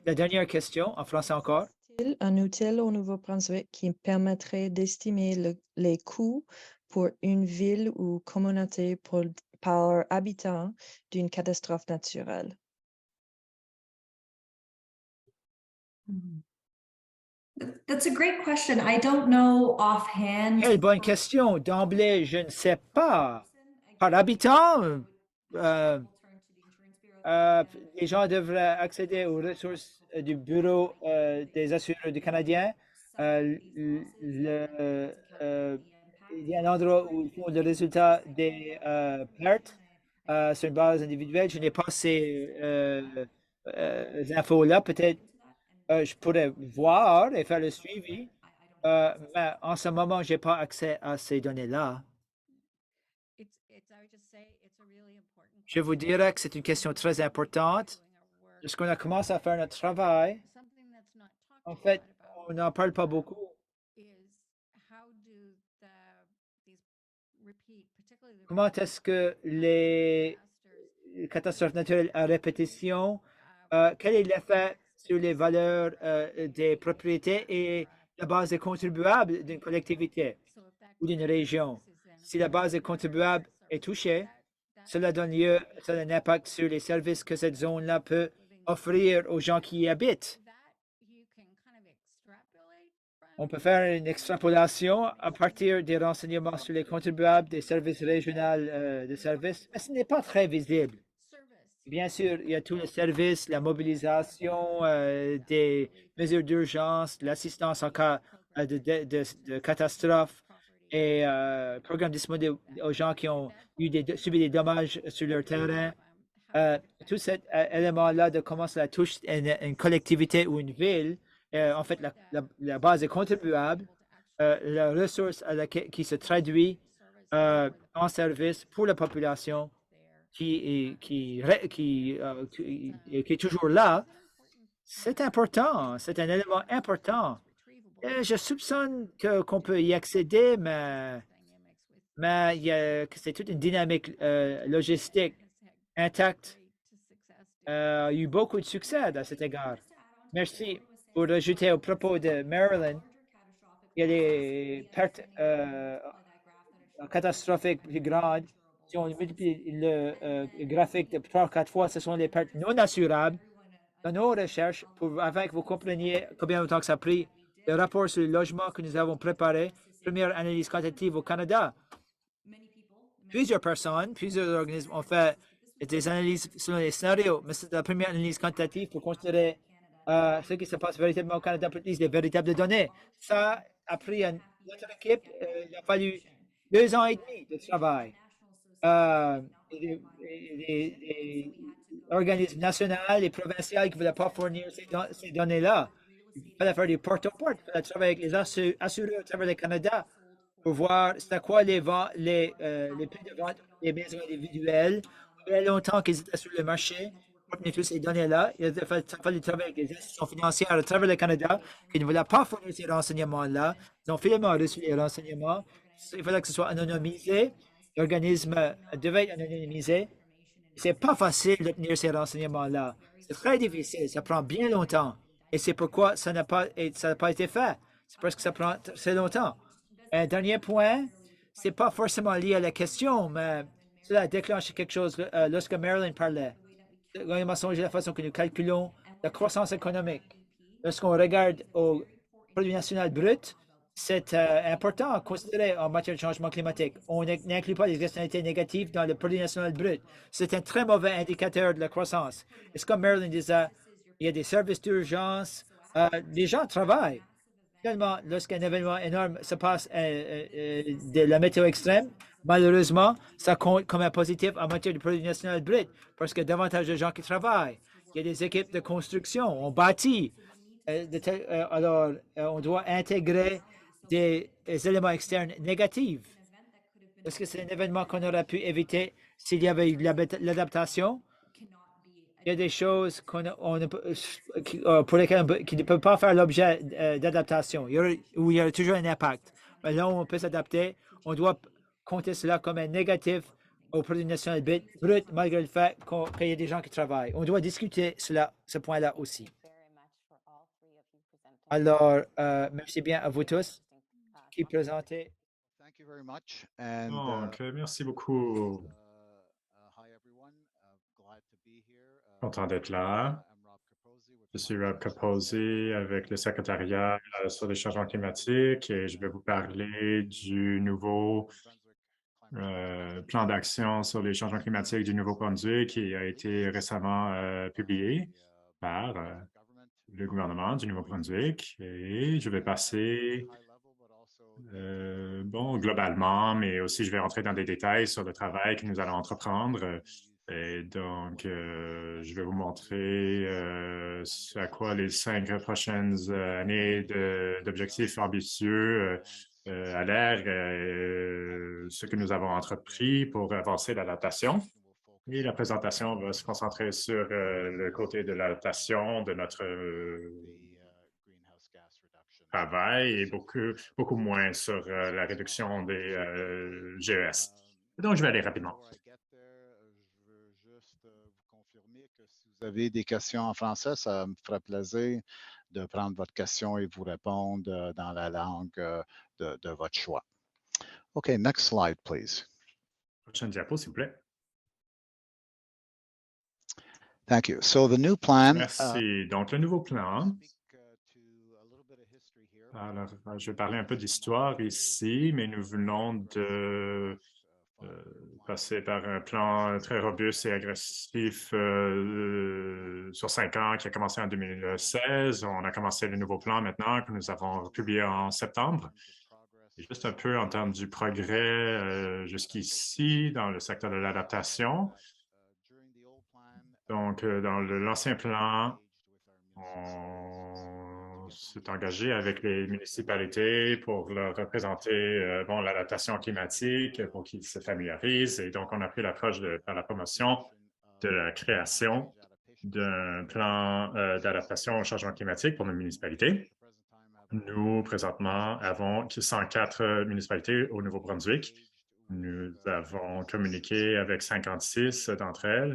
La dernière question, en français encore. Est-il un outil au Nouveau-Brunswick qui permettrait d'estimer les coûts pour une ville ou communauté par habitant d'une catastrophe naturelle? That's a great question. I don't know offhand. Quelle bonne question. D'emblée, je ne sais pas. Par habitant, les gens devraient accéder aux ressources du Bureau des assureurs du Canadien. Il y a un endroit où ils font le résultat des pertes sur une base individuelle. Je n'ai pas ces infos-là. Peut-être je pourrais voir et faire le suivi, mais en ce moment, je n'ai pas accès à ces données-là. Je vous dirais que c'est une question très importante. Lorsqu'on a commencé à faire notre travail, en fait, on n'en parle pas beaucoup. Comment est-ce que les catastrophes naturelles à répétition, quel est l'effet sur les valeurs des propriétés et la base des contribuables d'une collectivité ou d'une région? Si la base des contribuables est touchée, cela donne lieu, ça a un impact sur les services que cette zone-là peut offrir aux gens qui y habitent. On peut faire une extrapolation à partir des renseignements sur les contribuables des services régionaux de services, mais ce n'est pas très visible. Bien sûr, il y a tous les services, la mobilisation des mesures d'urgence, l'assistance en cas de catastrophe et programme disponible aux gens qui ont subi des dommages sur leur terrain. Tout cet élément-là de comment cela touche une collectivité ou une ville, en fait, la base est contribuable, la ressource qui se traduit en service pour la population qui est toujours là, c'est important, c'est un élément important. Je soupçonne qu'on peut y accéder, mais c'est toute une dynamique logistique intacte. Il y a eu beaucoup de succès à cet égard. Merci. Pour ajouter au propos de Maryland, il y a des pertes catastrophiques plus grandes. Si on multiplie le graphique de 3 ou 4 fois, ce sont les pertes non assurables. Dans nos recherches, afin que vous compreniez combien de temps que ça a pris, le rapport sur le logement que nous avons préparé, première analyse quantitative au Canada. Plusieurs personnes, plusieurs organismes ont fait des analyses selon les scénarios, mais c'est la première analyse quantitative pour considérer ce qui se passe véritablement au Canada pour utiliser les véritables données. Ça a pris notre équipe, il a fallu 2 ans et demi de travail. Les organismes nationaux et provinciaux qui ne voulaient pas fournir ces données-là. Il fallait faire du porte-à-porte, il fallait travailler avec les assureurs à travers le Canada pour voir c'était quoi les prix de vente des maisons individuelles. Il y a longtemps qu'ils étaient sur le marché pour obtenir toutes ces données-là. Il fallait travailler avec les institutions financières à travers le Canada qui ne voulaient pas fournir ces renseignements-là. Ils ont finalement reçu les renseignements. Il fallait que ce soit anonymisé. L'organisme devait être anonymisé. C'est pas facile d'obtenir ces renseignements-là. C'est très difficile. Ça prend bien longtemps. Et c'est pourquoi ça n'a pas été fait. C'est parce que ça prend très longtemps. Un dernier point, c'est pas forcément lié à la question, mais cela a déclenché quelque chose lorsque Marilyn parlait. On m'a songé la façon que nous calculons la croissance économique. Lorsqu'on regarde au produit national brut, C'est important à considérer en matière de changement climatique. On n'inclut pas les externalités négatives dans le produit national brut. C'est un très mauvais indicateur de la croissance. Et c'est comme Marilyn disait, il y a des services d'urgence. Les gens travaillent. Finalement, lorsqu'un événement énorme se passe de la météo extrême, malheureusement, ça compte comme un positif en matière de produit national brut parce qu'il y a davantage de gens qui travaillent. Il y a des équipes de construction, on bâtit. Alors, on doit intégrer des éléments externes négatifs. Est-ce que c'est un événement qu'on aurait pu éviter s'il y avait eu l'adaptation? Il y a des choses pour lesquelles qui ne peuvent pas faire l'objet d'adaptation, où il y a toujours un impact. Mais là où on peut s'adapter, on doit compter cela comme un négatif au produit national brut, malgré le fait qu'il y a des gens qui travaillent. On doit discuter ce point-là aussi. Alors, merci bien à vous tous qui présentez. Thank you very much. And Donc, merci beaucoup. hi everyone. Glad to be here. Content d'être là. Je suis Rob Capozzi avec le secrétariat sur les changements climatiques et je vais vous parler du nouveau plan d'action sur les changements climatiques du Nouveau-Brunswick qui a été récemment publié par le gouvernement du Nouveau-Brunswick. Et je vais passer, globalement, mais aussi je vais rentrer dans des détails sur le travail que nous allons entreprendre. Et donc, je vais vous montrer à quoi les 5 prochaines années d'objectifs ambitieux à l'air, ce que nous avons entrepris pour avancer l'adaptation. Et la présentation va se concentrer sur le côté de l'adaptation de notre travail et beaucoup moins sur la réduction des GES. Donc, je vais aller rapidement. Je veux juste vous confirmer que si vous avez des questions en français, ça me ferait plaisir de prendre votre question et vous répondre dans la langue de votre choix. OK, next slide, please. Prochaine diapo, s'il vous plaît. Thank you. So the new plan. Merci. Donc, le nouveau plan. Alors, je vais parler un peu d'histoire ici, mais nous venons de passer par un plan très robuste et agressif sur 5 ans qui a commencé en 2016. On a commencé le nouveau plan maintenant que nous avons publié en septembre. Et juste un peu en termes du progrès jusqu'ici dans le secteur de l'adaptation. Donc, dans l'ancien plan, on s'est engagé avec les municipalités pour leur représenter l'adaptation climatique, pour qu'ils se familiarisent. Et donc, on a pris l'approche de faire la promotion de la création d'un plan d'adaptation au changement climatique pour nos municipalités. Nous, présentement, avons 104 municipalités au Nouveau-Brunswick. Nous avons communiqué avec 56 d'entre elles.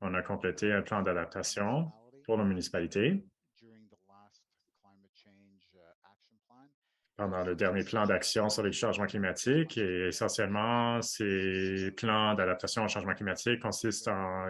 On a complété un plan d'adaptation pour nos municipalités. Pendant le dernier plan d'action sur les changements climatiques, et essentiellement, ces plans d'adaptation au changement climatique consistent en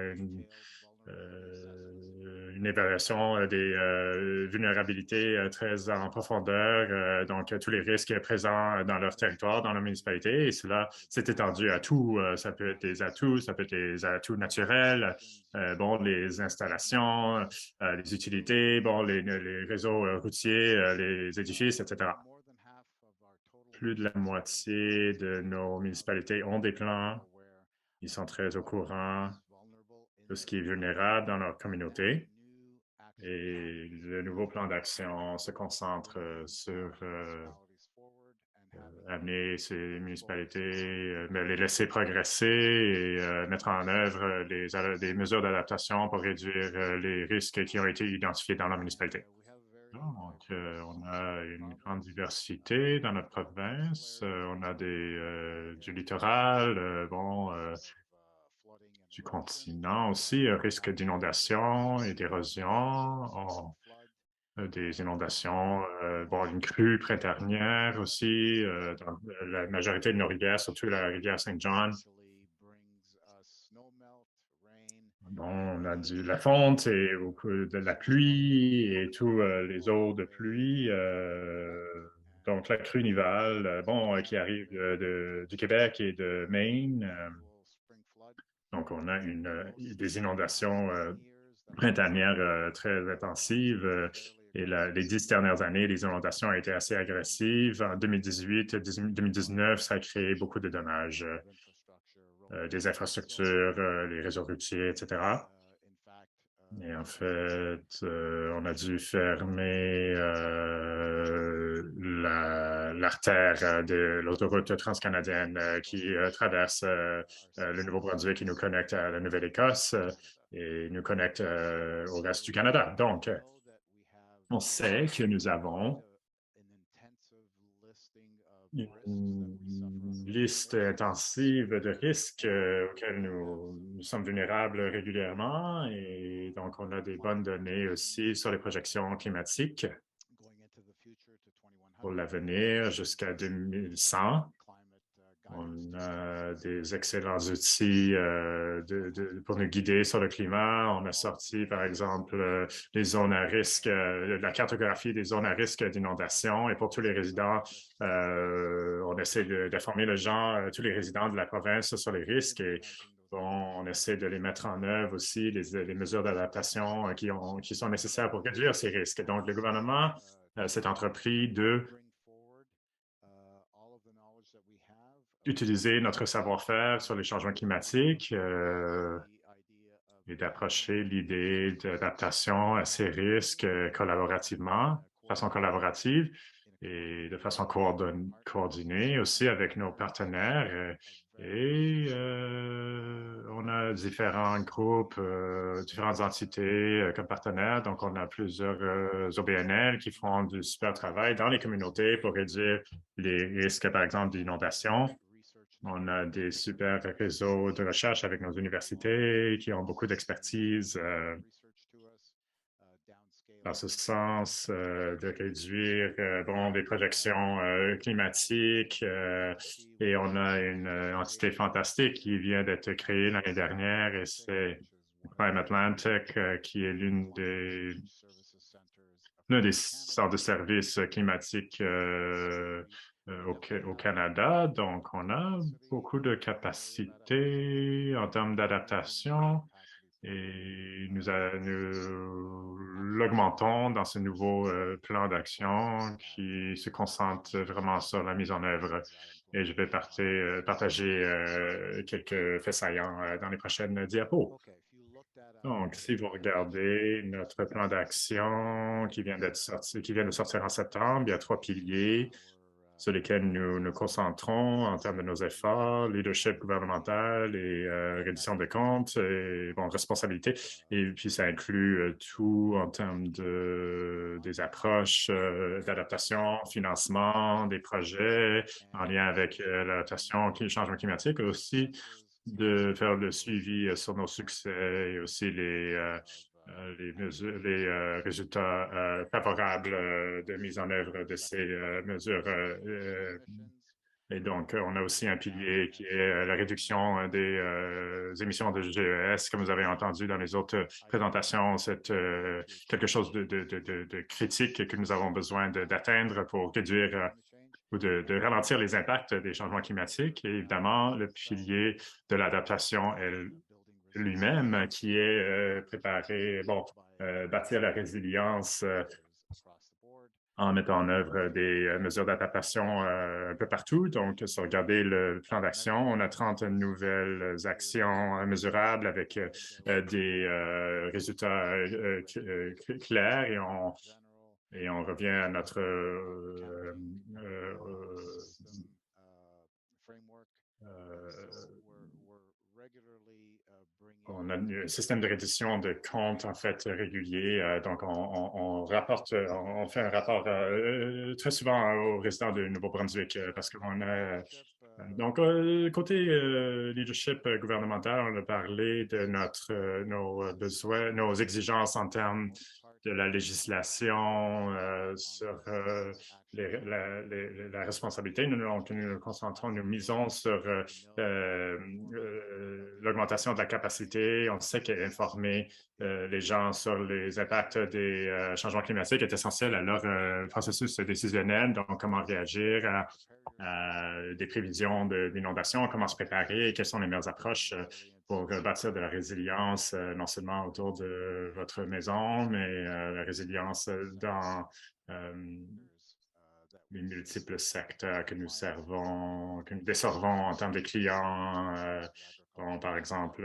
une évaluation des vulnérabilités très en profondeur, donc tous les risques présents dans leur territoire, dans la municipalité, et cela s'est étendu à tout. Ça peut être des atouts, ça peut être des atouts naturels, les installations, les utilités, les réseaux routiers, les édifices, etc. Plus de la moitié de nos municipalités ont des plans. Ils sont très au courant de ce qui est vulnérable dans leur communauté. Et le nouveau plan d'action se concentre sur amener ces municipalités, les laisser progresser et mettre en œuvre des mesures d'adaptation pour réduire les risques qui ont été identifiés dans la municipalité. Donc, on a une grande diversité dans notre province. On a du littoral, du continent aussi, risque d'inondation et d'érosion, des inondations, une crue printanière aussi, dans la majorité de nos rivières, surtout la rivière Saint-John. On a de la fonte et de la pluie et tous les eaux de pluie Donc, la crue nivale, qui arrive du Québec et de Maine. Donc, on a des inondations printanières très intensives. Et les 10 dernières années, les inondations ont été assez agressives. En 2018, 2019, ça a créé beaucoup de dommages, des infrastructures, les réseaux routiers, etc. Et en fait, on a dû fermer l'artère de l'autoroute transcanadienne qui traverse le Nouveau-Brunswick et nous connecte à la Nouvelle-Écosse et nous connecte au reste du Canada. Donc, on sait que nous avons une liste intensive de risques auxquels nous sommes vulnérables régulièrement et donc on a des bonnes données aussi sur les projections climatiques pour l'avenir jusqu'à 2100. On a des excellents outils pour nous guider sur le climat. On a sorti, par exemple, les zones à risque, la cartographie des zones à risque d'inondation. Et pour tous les résidents, on essaie d'informer les gens, tous les résidents de la province sur les risques. Et on essaie de les mettre en œuvre aussi, les mesures d'adaptation qui sont nécessaires pour réduire ces risques. Donc, le gouvernement s'est entrepris d'utiliser notre savoir-faire sur les changements climatiques et d'approcher l'idée d'adaptation à ces risques collaborativement, de façon collaborative et de façon coordonnée aussi avec nos partenaires. On a différents groupes, différentes entités comme partenaires. Donc, on a plusieurs OBNL qui font du super travail dans les communautés pour réduire les risques, par exemple, d'inondation. On a des super réseaux de recherche avec nos universités qui ont beaucoup d'expertise dans ce sens de réduire des projections climatiques. Et on a une entité fantastique qui vient d'être créée l'année dernière et c'est Climate Atlantic qui est l'un des centres de services climatiques au Canada. Donc, on a beaucoup de capacités en termes d'adaptation et nous l'augmentons dans ce nouveau plan d'action qui se concentre vraiment sur la mise en œuvre. Et je vais partager quelques faits saillants dans les prochaines diapos. Donc, si vous regardez notre plan d'action qui vient de sortir en septembre, il y a 3 piliers sur lesquels nous nous concentrons en termes de nos efforts, leadership gouvernemental et reddition de comptes et responsabilité. Et puis, ça inclut tout en termes des approches d'adaptation, financement, des projets en lien avec l'adaptation au changement climatique, aussi de faire le suivi sur nos succès et aussi les résultats favorables de mise en œuvre de ces mesures. Et donc, on a aussi un pilier qui est la réduction des émissions de GES. Comme vous avez entendu dans les autres présentations, c'est quelque chose de critique que nous avons besoin d'atteindre pour réduire ou de ralentir les impacts des changements climatiques. Et évidemment, le pilier de l'adaptation lui-même qui est préparé, bâtir la résilience en mettant en œuvre des mesures d'adaptation un peu partout. Donc, si vous regardez le plan d'action, on a 30 nouvelles actions mesurables avec des résultats clairs et on revient à notre on a un système de reddition de comptes, en fait, régulier. Donc, on fait un rapport très souvent aux résidents de Nouveau-Brunswick parce qu'on a... Donc, côté leadership gouvernemental, on a parlé de nos besoins, nos exigences en termes de la législation sur la responsabilité. Nous nous concentrons, nous misons sur l'augmentation de la capacité. On sait qu'informer les gens sur les impacts des changements climatiques est essentiel à leur processus décisionnel. Donc, comment réagir à des prévisions d'inondation, comment se préparer, quelles sont les meilleures approches pour bâtir de la résilience, non seulement autour de votre maison, mais la résilience dans les multiples secteurs que nous servons, que nous desservons en termes de clients, par exemple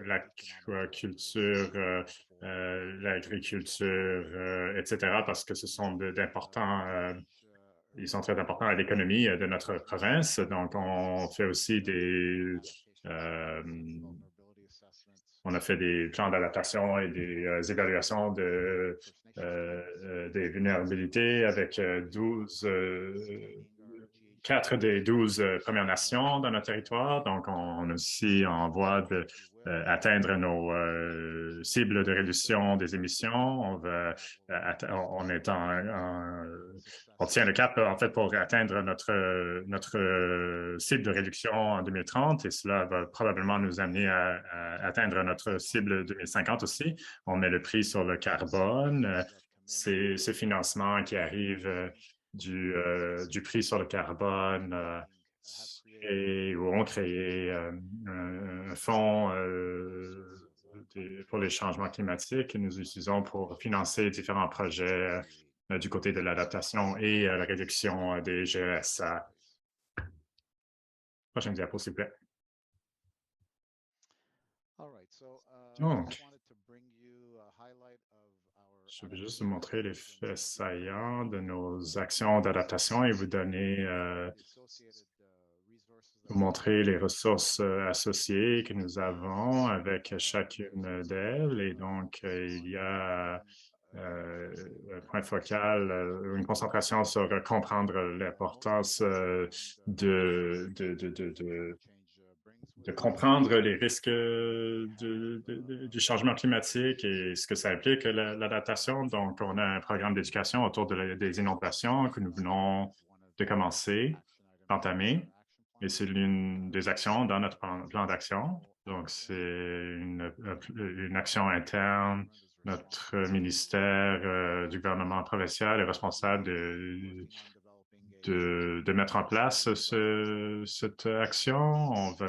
l'aquaculture, l'agriculture, etc., parce que ce sont d'importants, ils sont très importants à l'économie de notre province. Donc, on fait aussi on a fait des plans d'adaptation et des évaluations des vulnérabilités avec 4 des 12 Premières Nations dans notre territoire. Donc, on est aussi en voie d'atteindre nos cibles de réduction des émissions. On tient le cap, en fait, pour atteindre notre cible de réduction en 2030 et cela va probablement nous amener à atteindre notre cible 2050 aussi. On met le prix sur le carbone. C'est ce financement qui arrive du prix sur le carbone et où on crée un fonds pour les changements climatiques que nous utilisons pour financer différents projets du côté de l'adaptation et la réduction des GES. Prochaine diapo, s'il vous plaît. Donc, je vais juste vous montrer les faits saillants de nos actions d'adaptation et vous montrer les ressources associées que nous avons avec chacune d'elles. Et donc, il y a un point focal, une concentration sur comprendre l'importance de comprendre les risques du changement climatique et ce que ça implique, l'adaptation. Donc, on a un programme d'éducation autour des inondations que nous venons de commencer, d'entamer, et c'est l'une des actions dans notre plan d'action. Donc, c'est une action interne. Notre ministère du gouvernement provincial est responsable de mettre en place cette action. On va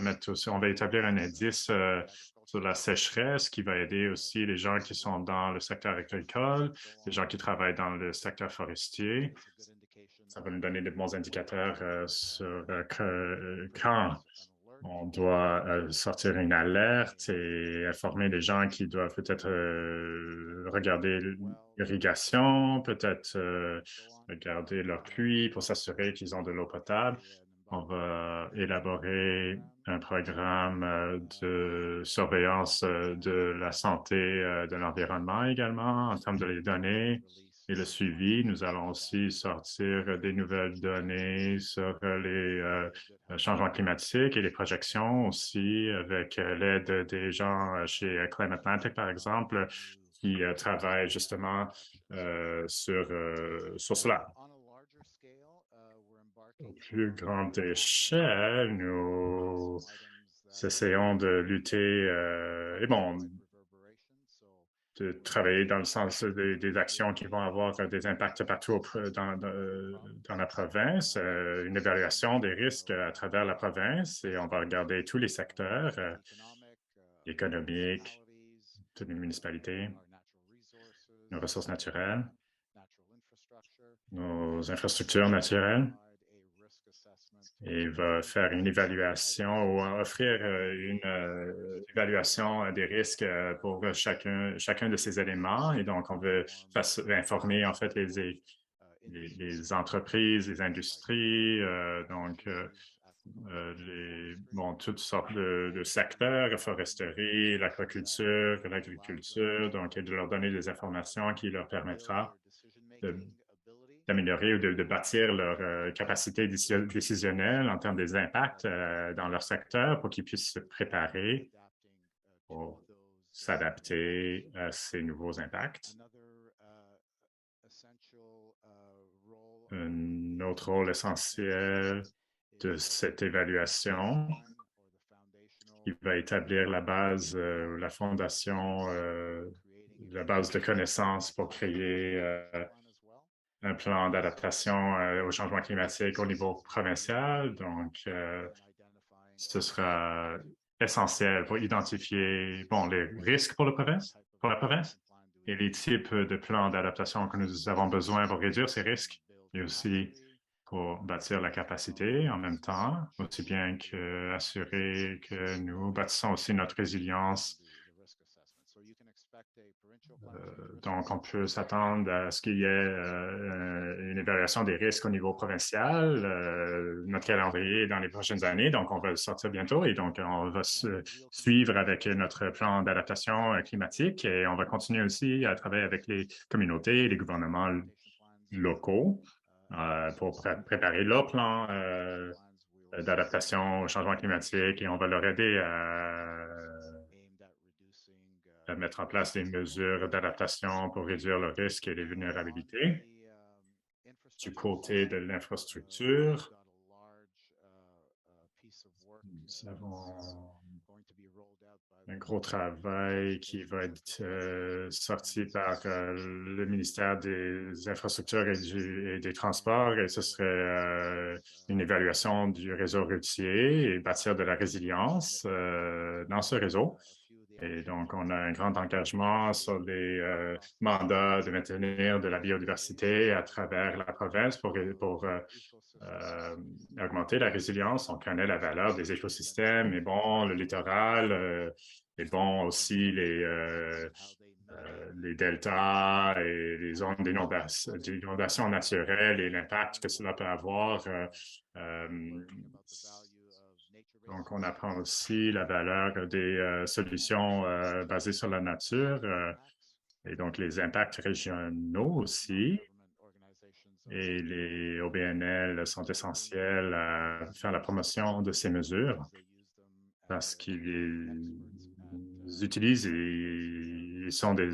établir un indice sur la sécheresse qui va aider aussi les gens qui sont dans le secteur agricole, les gens qui travaillent dans le secteur forestier. Ça va nous donner de bons indicateurs sur quand on doit sortir une alerte et informer les gens qui doivent peut-être regarder l'irrigation, peut-être regarder leur pluie pour s'assurer qu'ils ont de l'eau potable. On va élaborer un programme de surveillance de la santé de l'environnement également en termes de les données et le suivi. Nous allons aussi sortir des nouvelles données sur les changements climatiques et les projections aussi avec l'aide des gens chez Climate Atlantic, par exemple, qui travaillent justement sur cela. Au plus grande échelle, nous essayons de lutter et de travailler dans le sens des actions qui vont avoir des impacts partout dans la province, une évaluation des risques à travers la province et on va regarder tous les secteurs économiques, toutes les municipalités, nos ressources naturelles, nos infrastructures naturelles. Et va faire une évaluation ou offrir une évaluation des risques pour chacun de ces éléments. Et donc, on veut informer en fait les entreprises, les industries, toutes sortes de secteurs, la foresterie, l'aquaculture, l'agriculture, donc et de leur donner des informations qui leur permettra d'améliorer ou de bâtir leur capacité décisionnelle en termes des impacts dans leur secteur pour qu'ils puissent se préparer pour s'adapter à ces nouveaux impacts. Un autre rôle essentiel de cette évaluation qui va établir la base, la fondation, la base de connaissances pour créer un plan d'adaptation au changement climatique au niveau provincial. Donc, ce sera essentiel pour identifier les risques pour la province et les types de plans d'adaptation que nous avons besoin pour réduire ces risques, et aussi pour bâtir la capacité en même temps, aussi bien qu'assurer que nous bâtissons aussi notre résilience. Donc, on peut s'attendre à ce qu'il y ait une évaluation des risques au niveau provincial. Notre calendrier est dans les prochaines années, donc on va le sortir bientôt et donc on va se suivre avec notre plan d'adaptation climatique et on va continuer aussi à travailler avec les communautés et les gouvernements locaux pour préparer leur plan d'adaptation au changement climatique et on va leur aider à mettre en place des mesures d'adaptation pour réduire le risque et les vulnérabilités. Du côté de l'infrastructure, nous avons un gros travail qui va être sorti par le ministère des Infrastructures et des Transports, et ce serait une évaluation du réseau routier et bâtir de la résilience dans ce réseau. Et donc, on a un grand engagement sur les mandats de maintenir de la biodiversité à travers la province pour augmenter la résilience. On connaît la valeur des écosystèmes, et le littoral, et aussi les deltas et les zones d'inondation naturelle et l'impact que cela peut avoir. Donc, on apprend aussi la valeur des solutions basées sur la nature et donc les impacts régionaux aussi. Et les OBNL sont essentiels à faire la promotion de ces mesures parce qu'ils utilisent et ils sont des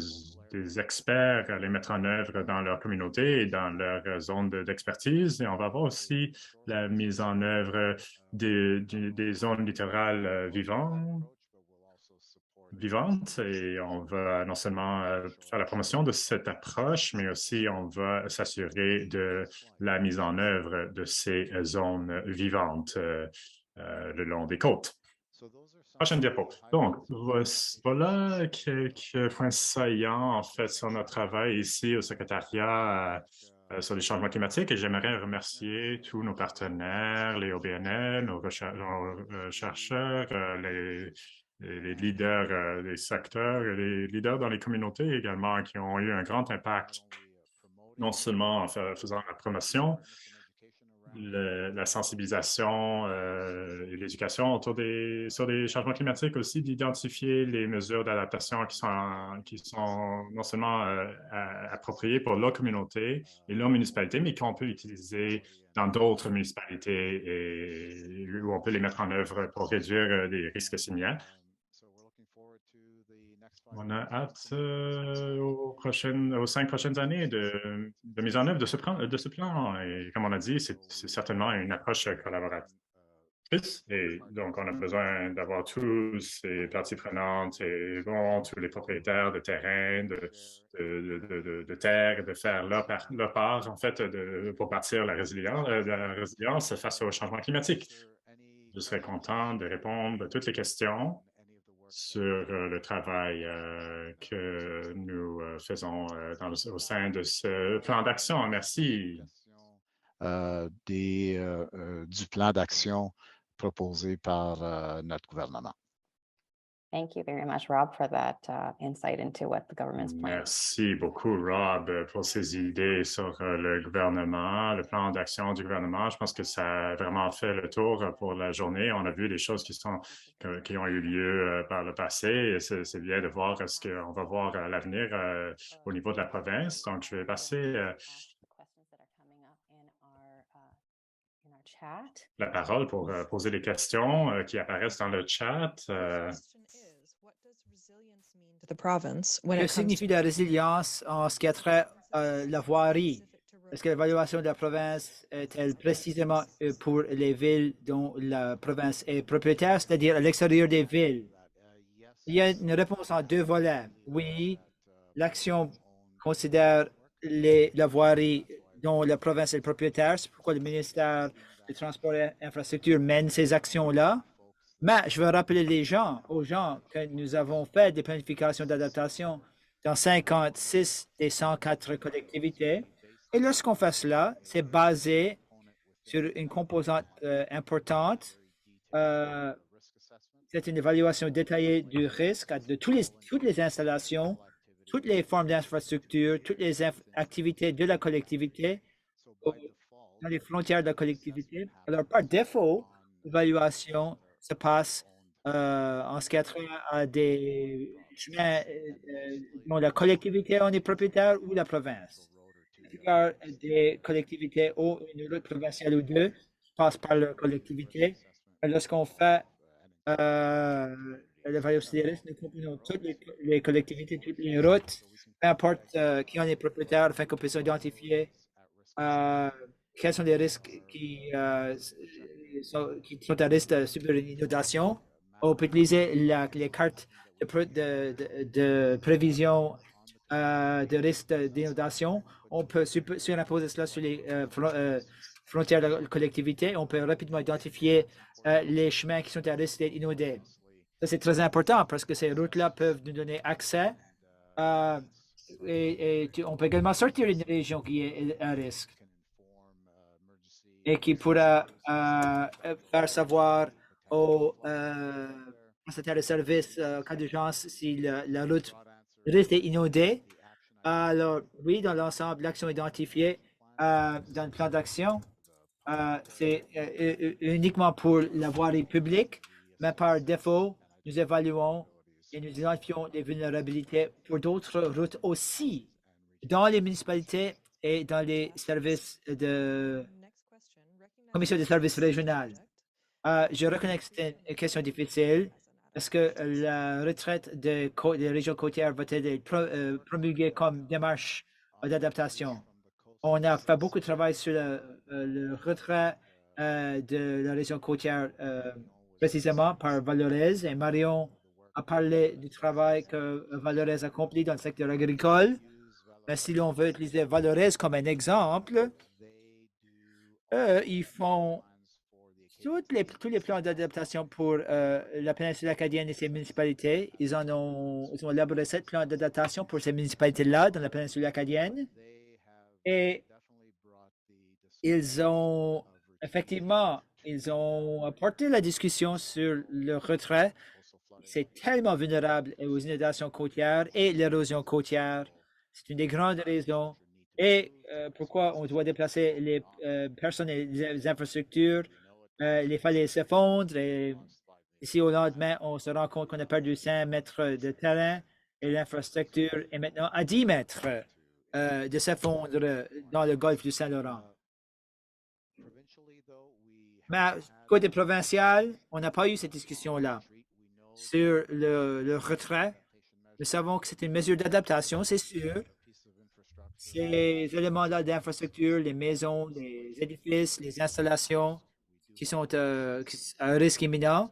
experts à les mettre en œuvre dans leur communauté et dans leur zone d'expertise. Et on va avoir aussi la mise en œuvre des zones littorales vivantes et on va non seulement faire la promotion de cette approche, mais aussi on va s'assurer de la mise en œuvre de ces zones vivantes le long des côtes. Prochaine diapo. Donc, voilà quelques points saillants, en fait, sur notre travail ici au secrétariat sur les changements climatiques et j'aimerais remercier tous nos partenaires, les OBNL, nos chercheurs, les leaders des secteurs, et les leaders dans les communautés également qui ont eu un grand impact, non seulement en faisant la promotion, la sensibilisation et l'éducation sur les changements climatiques aussi, d'identifier les mesures d'adaptation qui sont non seulement appropriées pour leur communauté et leur municipalité, mais qu'on peut utiliser dans d'autres municipalités et où on peut les mettre en œuvre pour réduire les risques similaires. On a hâte aux 5 prochaines années de mise en œuvre de ce plan. Et comme on a dit, c'est certainement une approche collaboratrice. Et donc, on a besoin d'avoir tous ces parties prenantes et tous les propriétaires de terrain, de terre, de faire leur part, en fait, pour bâtir la résilience face au changement climatique. Je serais content de répondre à toutes les questions sur le travail que nous faisons au sein de ce plan d'action. Merci. Du plan d'action proposé par notre gouvernement. Thank you very much, Rob, for that insight into what the government's plan. Merci beaucoup, Rob, pour ces idées sur le gouvernement, le plan d'action du gouvernement. Je pense que ça a vraiment fait le tour pour la journée. On a vu des choses qui ont eu lieu par le passé et c'est bien de voir ce qu'on va voir à l'avenir au niveau de la province. Donc, je vais passer la parole pour poser les questions qui apparaissent dans le chat. Que signifie la résilience en ce qui a trait à la voirie Est-ce que l'évaluation de la province est-elle précisément pour les villes dont la province est propriétaire, c'est-à-dire à l'extérieur des villes? Il y a une réponse en deux volets. Oui, l'action considère la voirie dont la province est propriétaire. C'est pourquoi le ministère des Transports et Infrastructures mène ces actions-là. Mais je veux rappeler aux gens que nous avons fait des planifications d'adaptation dans 56 des 104 collectivités. Et lorsqu'on fait cela, c'est basé sur une composante importante. C'est une évaluation détaillée du risque de toutes les installations, toutes les formes d'infrastructures, toutes les activités de la collectivité dans les frontières de la collectivité. Alors, par défaut, l'évaluation se passe en ce qui a trait à des chemins dont la collectivité en est propriétaire ou la province. La plupart des collectivités ont une route provinciale ou deux qui passe par leur collectivité. Lorsqu'on fait l'évaluation des risques, nous comprenons toutes les collectivités, toutes les routes, peu importe qui en est propriétaire, afin qu'on puisse identifier quels sont les risques qui sont à risque de subir une inondation. On peut utiliser les cartes de prévision de risque d'inondation. On peut surimposer cela sur les frontières de la collectivité. On peut rapidement identifier les chemins qui sont à risque d'être inondés. Ça, c'est très important parce que ces routes-là peuvent nous donner accès et on peut également sortir une région qui est à risque et qui pourra faire savoir aux prestataires de services en cas d'urgence si la route risque d'être inondée. Alors, oui, dans l'ensemble, l'action identifiée dans le plan d'action, c'est uniquement pour la voirie publique, mais par défaut, nous évaluons et nous identifions des vulnérabilités pour d'autres routes aussi dans les municipalités et dans les services de commission des services régionaux. Je reconnais que c'est une question difficile. Est-ce que la retraite des régions côtières va-t-elle être promulguée comme démarche d'adaptation? On a fait beaucoup de travail sur le retrait de la région côtière précisément par Valorez et Marion a parlé du travail que Valorez accomplit dans le secteur agricole. Mais si l'on veut utiliser Valorez comme un exemple, ils font tous les plans d'adaptation pour la péninsule acadienne et ses municipalités. Ils ont élaboré 7 plans d'adaptation pour ces municipalités-là dans la péninsule acadienne. Et ils ont apporté la discussion sur le retrait. C'est tellement vulnérable aux inondations côtières et l'érosion côtière. C'est une des grandes raisons. Et pourquoi on doit déplacer les personnes et les infrastructures. Les falaises s'effondrent et ici au lendemain, on se rend compte qu'on a perdu 5 mètres de terrain et l'infrastructure est maintenant à 10 mètres de s'effondrer dans le golfe du Saint-Laurent. Mais côté provincial, on n'a pas eu cette discussion-là sur le retrait. Nous savons que c'est une mesure d'adaptation, c'est sûr. Ces éléments-là d'infrastructure, les maisons, les édifices, les installations qui sont à risque imminent,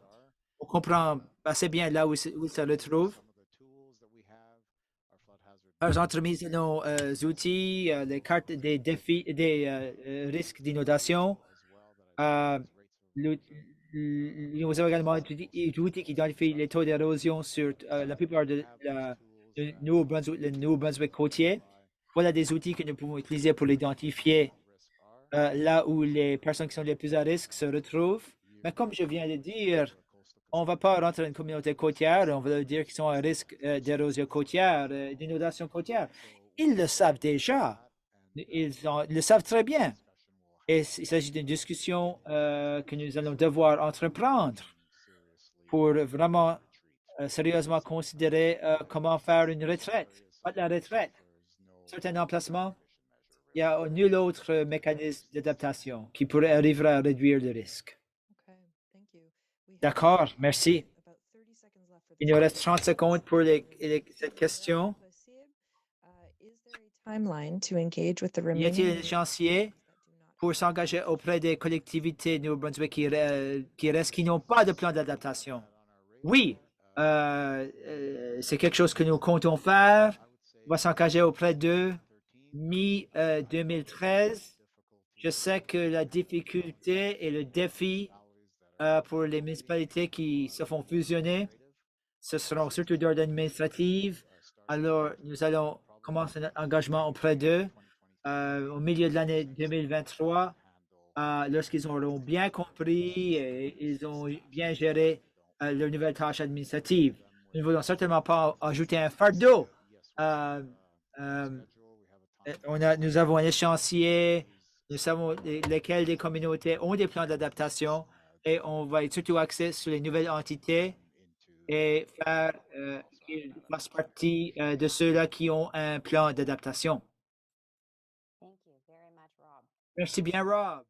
on comprend assez bien là où ils se retrouvent. Par entremise de nos outils, les cartes des défis, des risques d'inondation, nous avons également des outils qui identifient les taux d'érosion sur la plupart de le Nouveau-Brunswick côtier. Voilà des outils que nous pouvons utiliser pour identifier là où les personnes qui sont les plus à risque se retrouvent. Mais comme je viens de dire, on ne va pas rentrer dans une communauté côtière, on va leur dire qu'ils sont à risque d'érosion côtière, d'inondation côtière. Ils le savent déjà. Ils le savent très bien. Et il s'agit d'une discussion que nous allons devoir entreprendre pour vraiment sérieusement considérer comment faire une retraite, pas de la retraite. Certains emplacements, il n'y a nul autre mécanisme d'adaptation qui pourrait arriver à réduire le risque. D'accord, merci. Il nous reste 30 secondes pour cette question. timeline to engage with the Y a-t-il remaining un échéancier pour s'engager auprès des collectivités New Brunswick qui restent, qui n'ont pas de plan d'adaptation? Oui, c'est quelque chose que nous comptons faire. On va s'engager auprès d'eux mi-2013. Je sais que la difficulté et le défi pour les municipalités qui se font fusionner, ce seront surtout d'ordre administratif. Alors, nous allons commencer notre engagement auprès d'eux au milieu de l'année 2023, lorsqu'ils auront bien compris et ils ont bien géré leurs nouvelles tâches administratives. Nous ne voulons certainement pas ajouter un fardeau. Nous avons un échéancier, nous savons lesquelles des communautés ont des plans d'adaptation et on va être surtout axé sur les nouvelles entités et faire qu'ils fassent partie de ceux-là qui ont un plan d'adaptation. Thank you very much, Rob. Merci bien, Rob.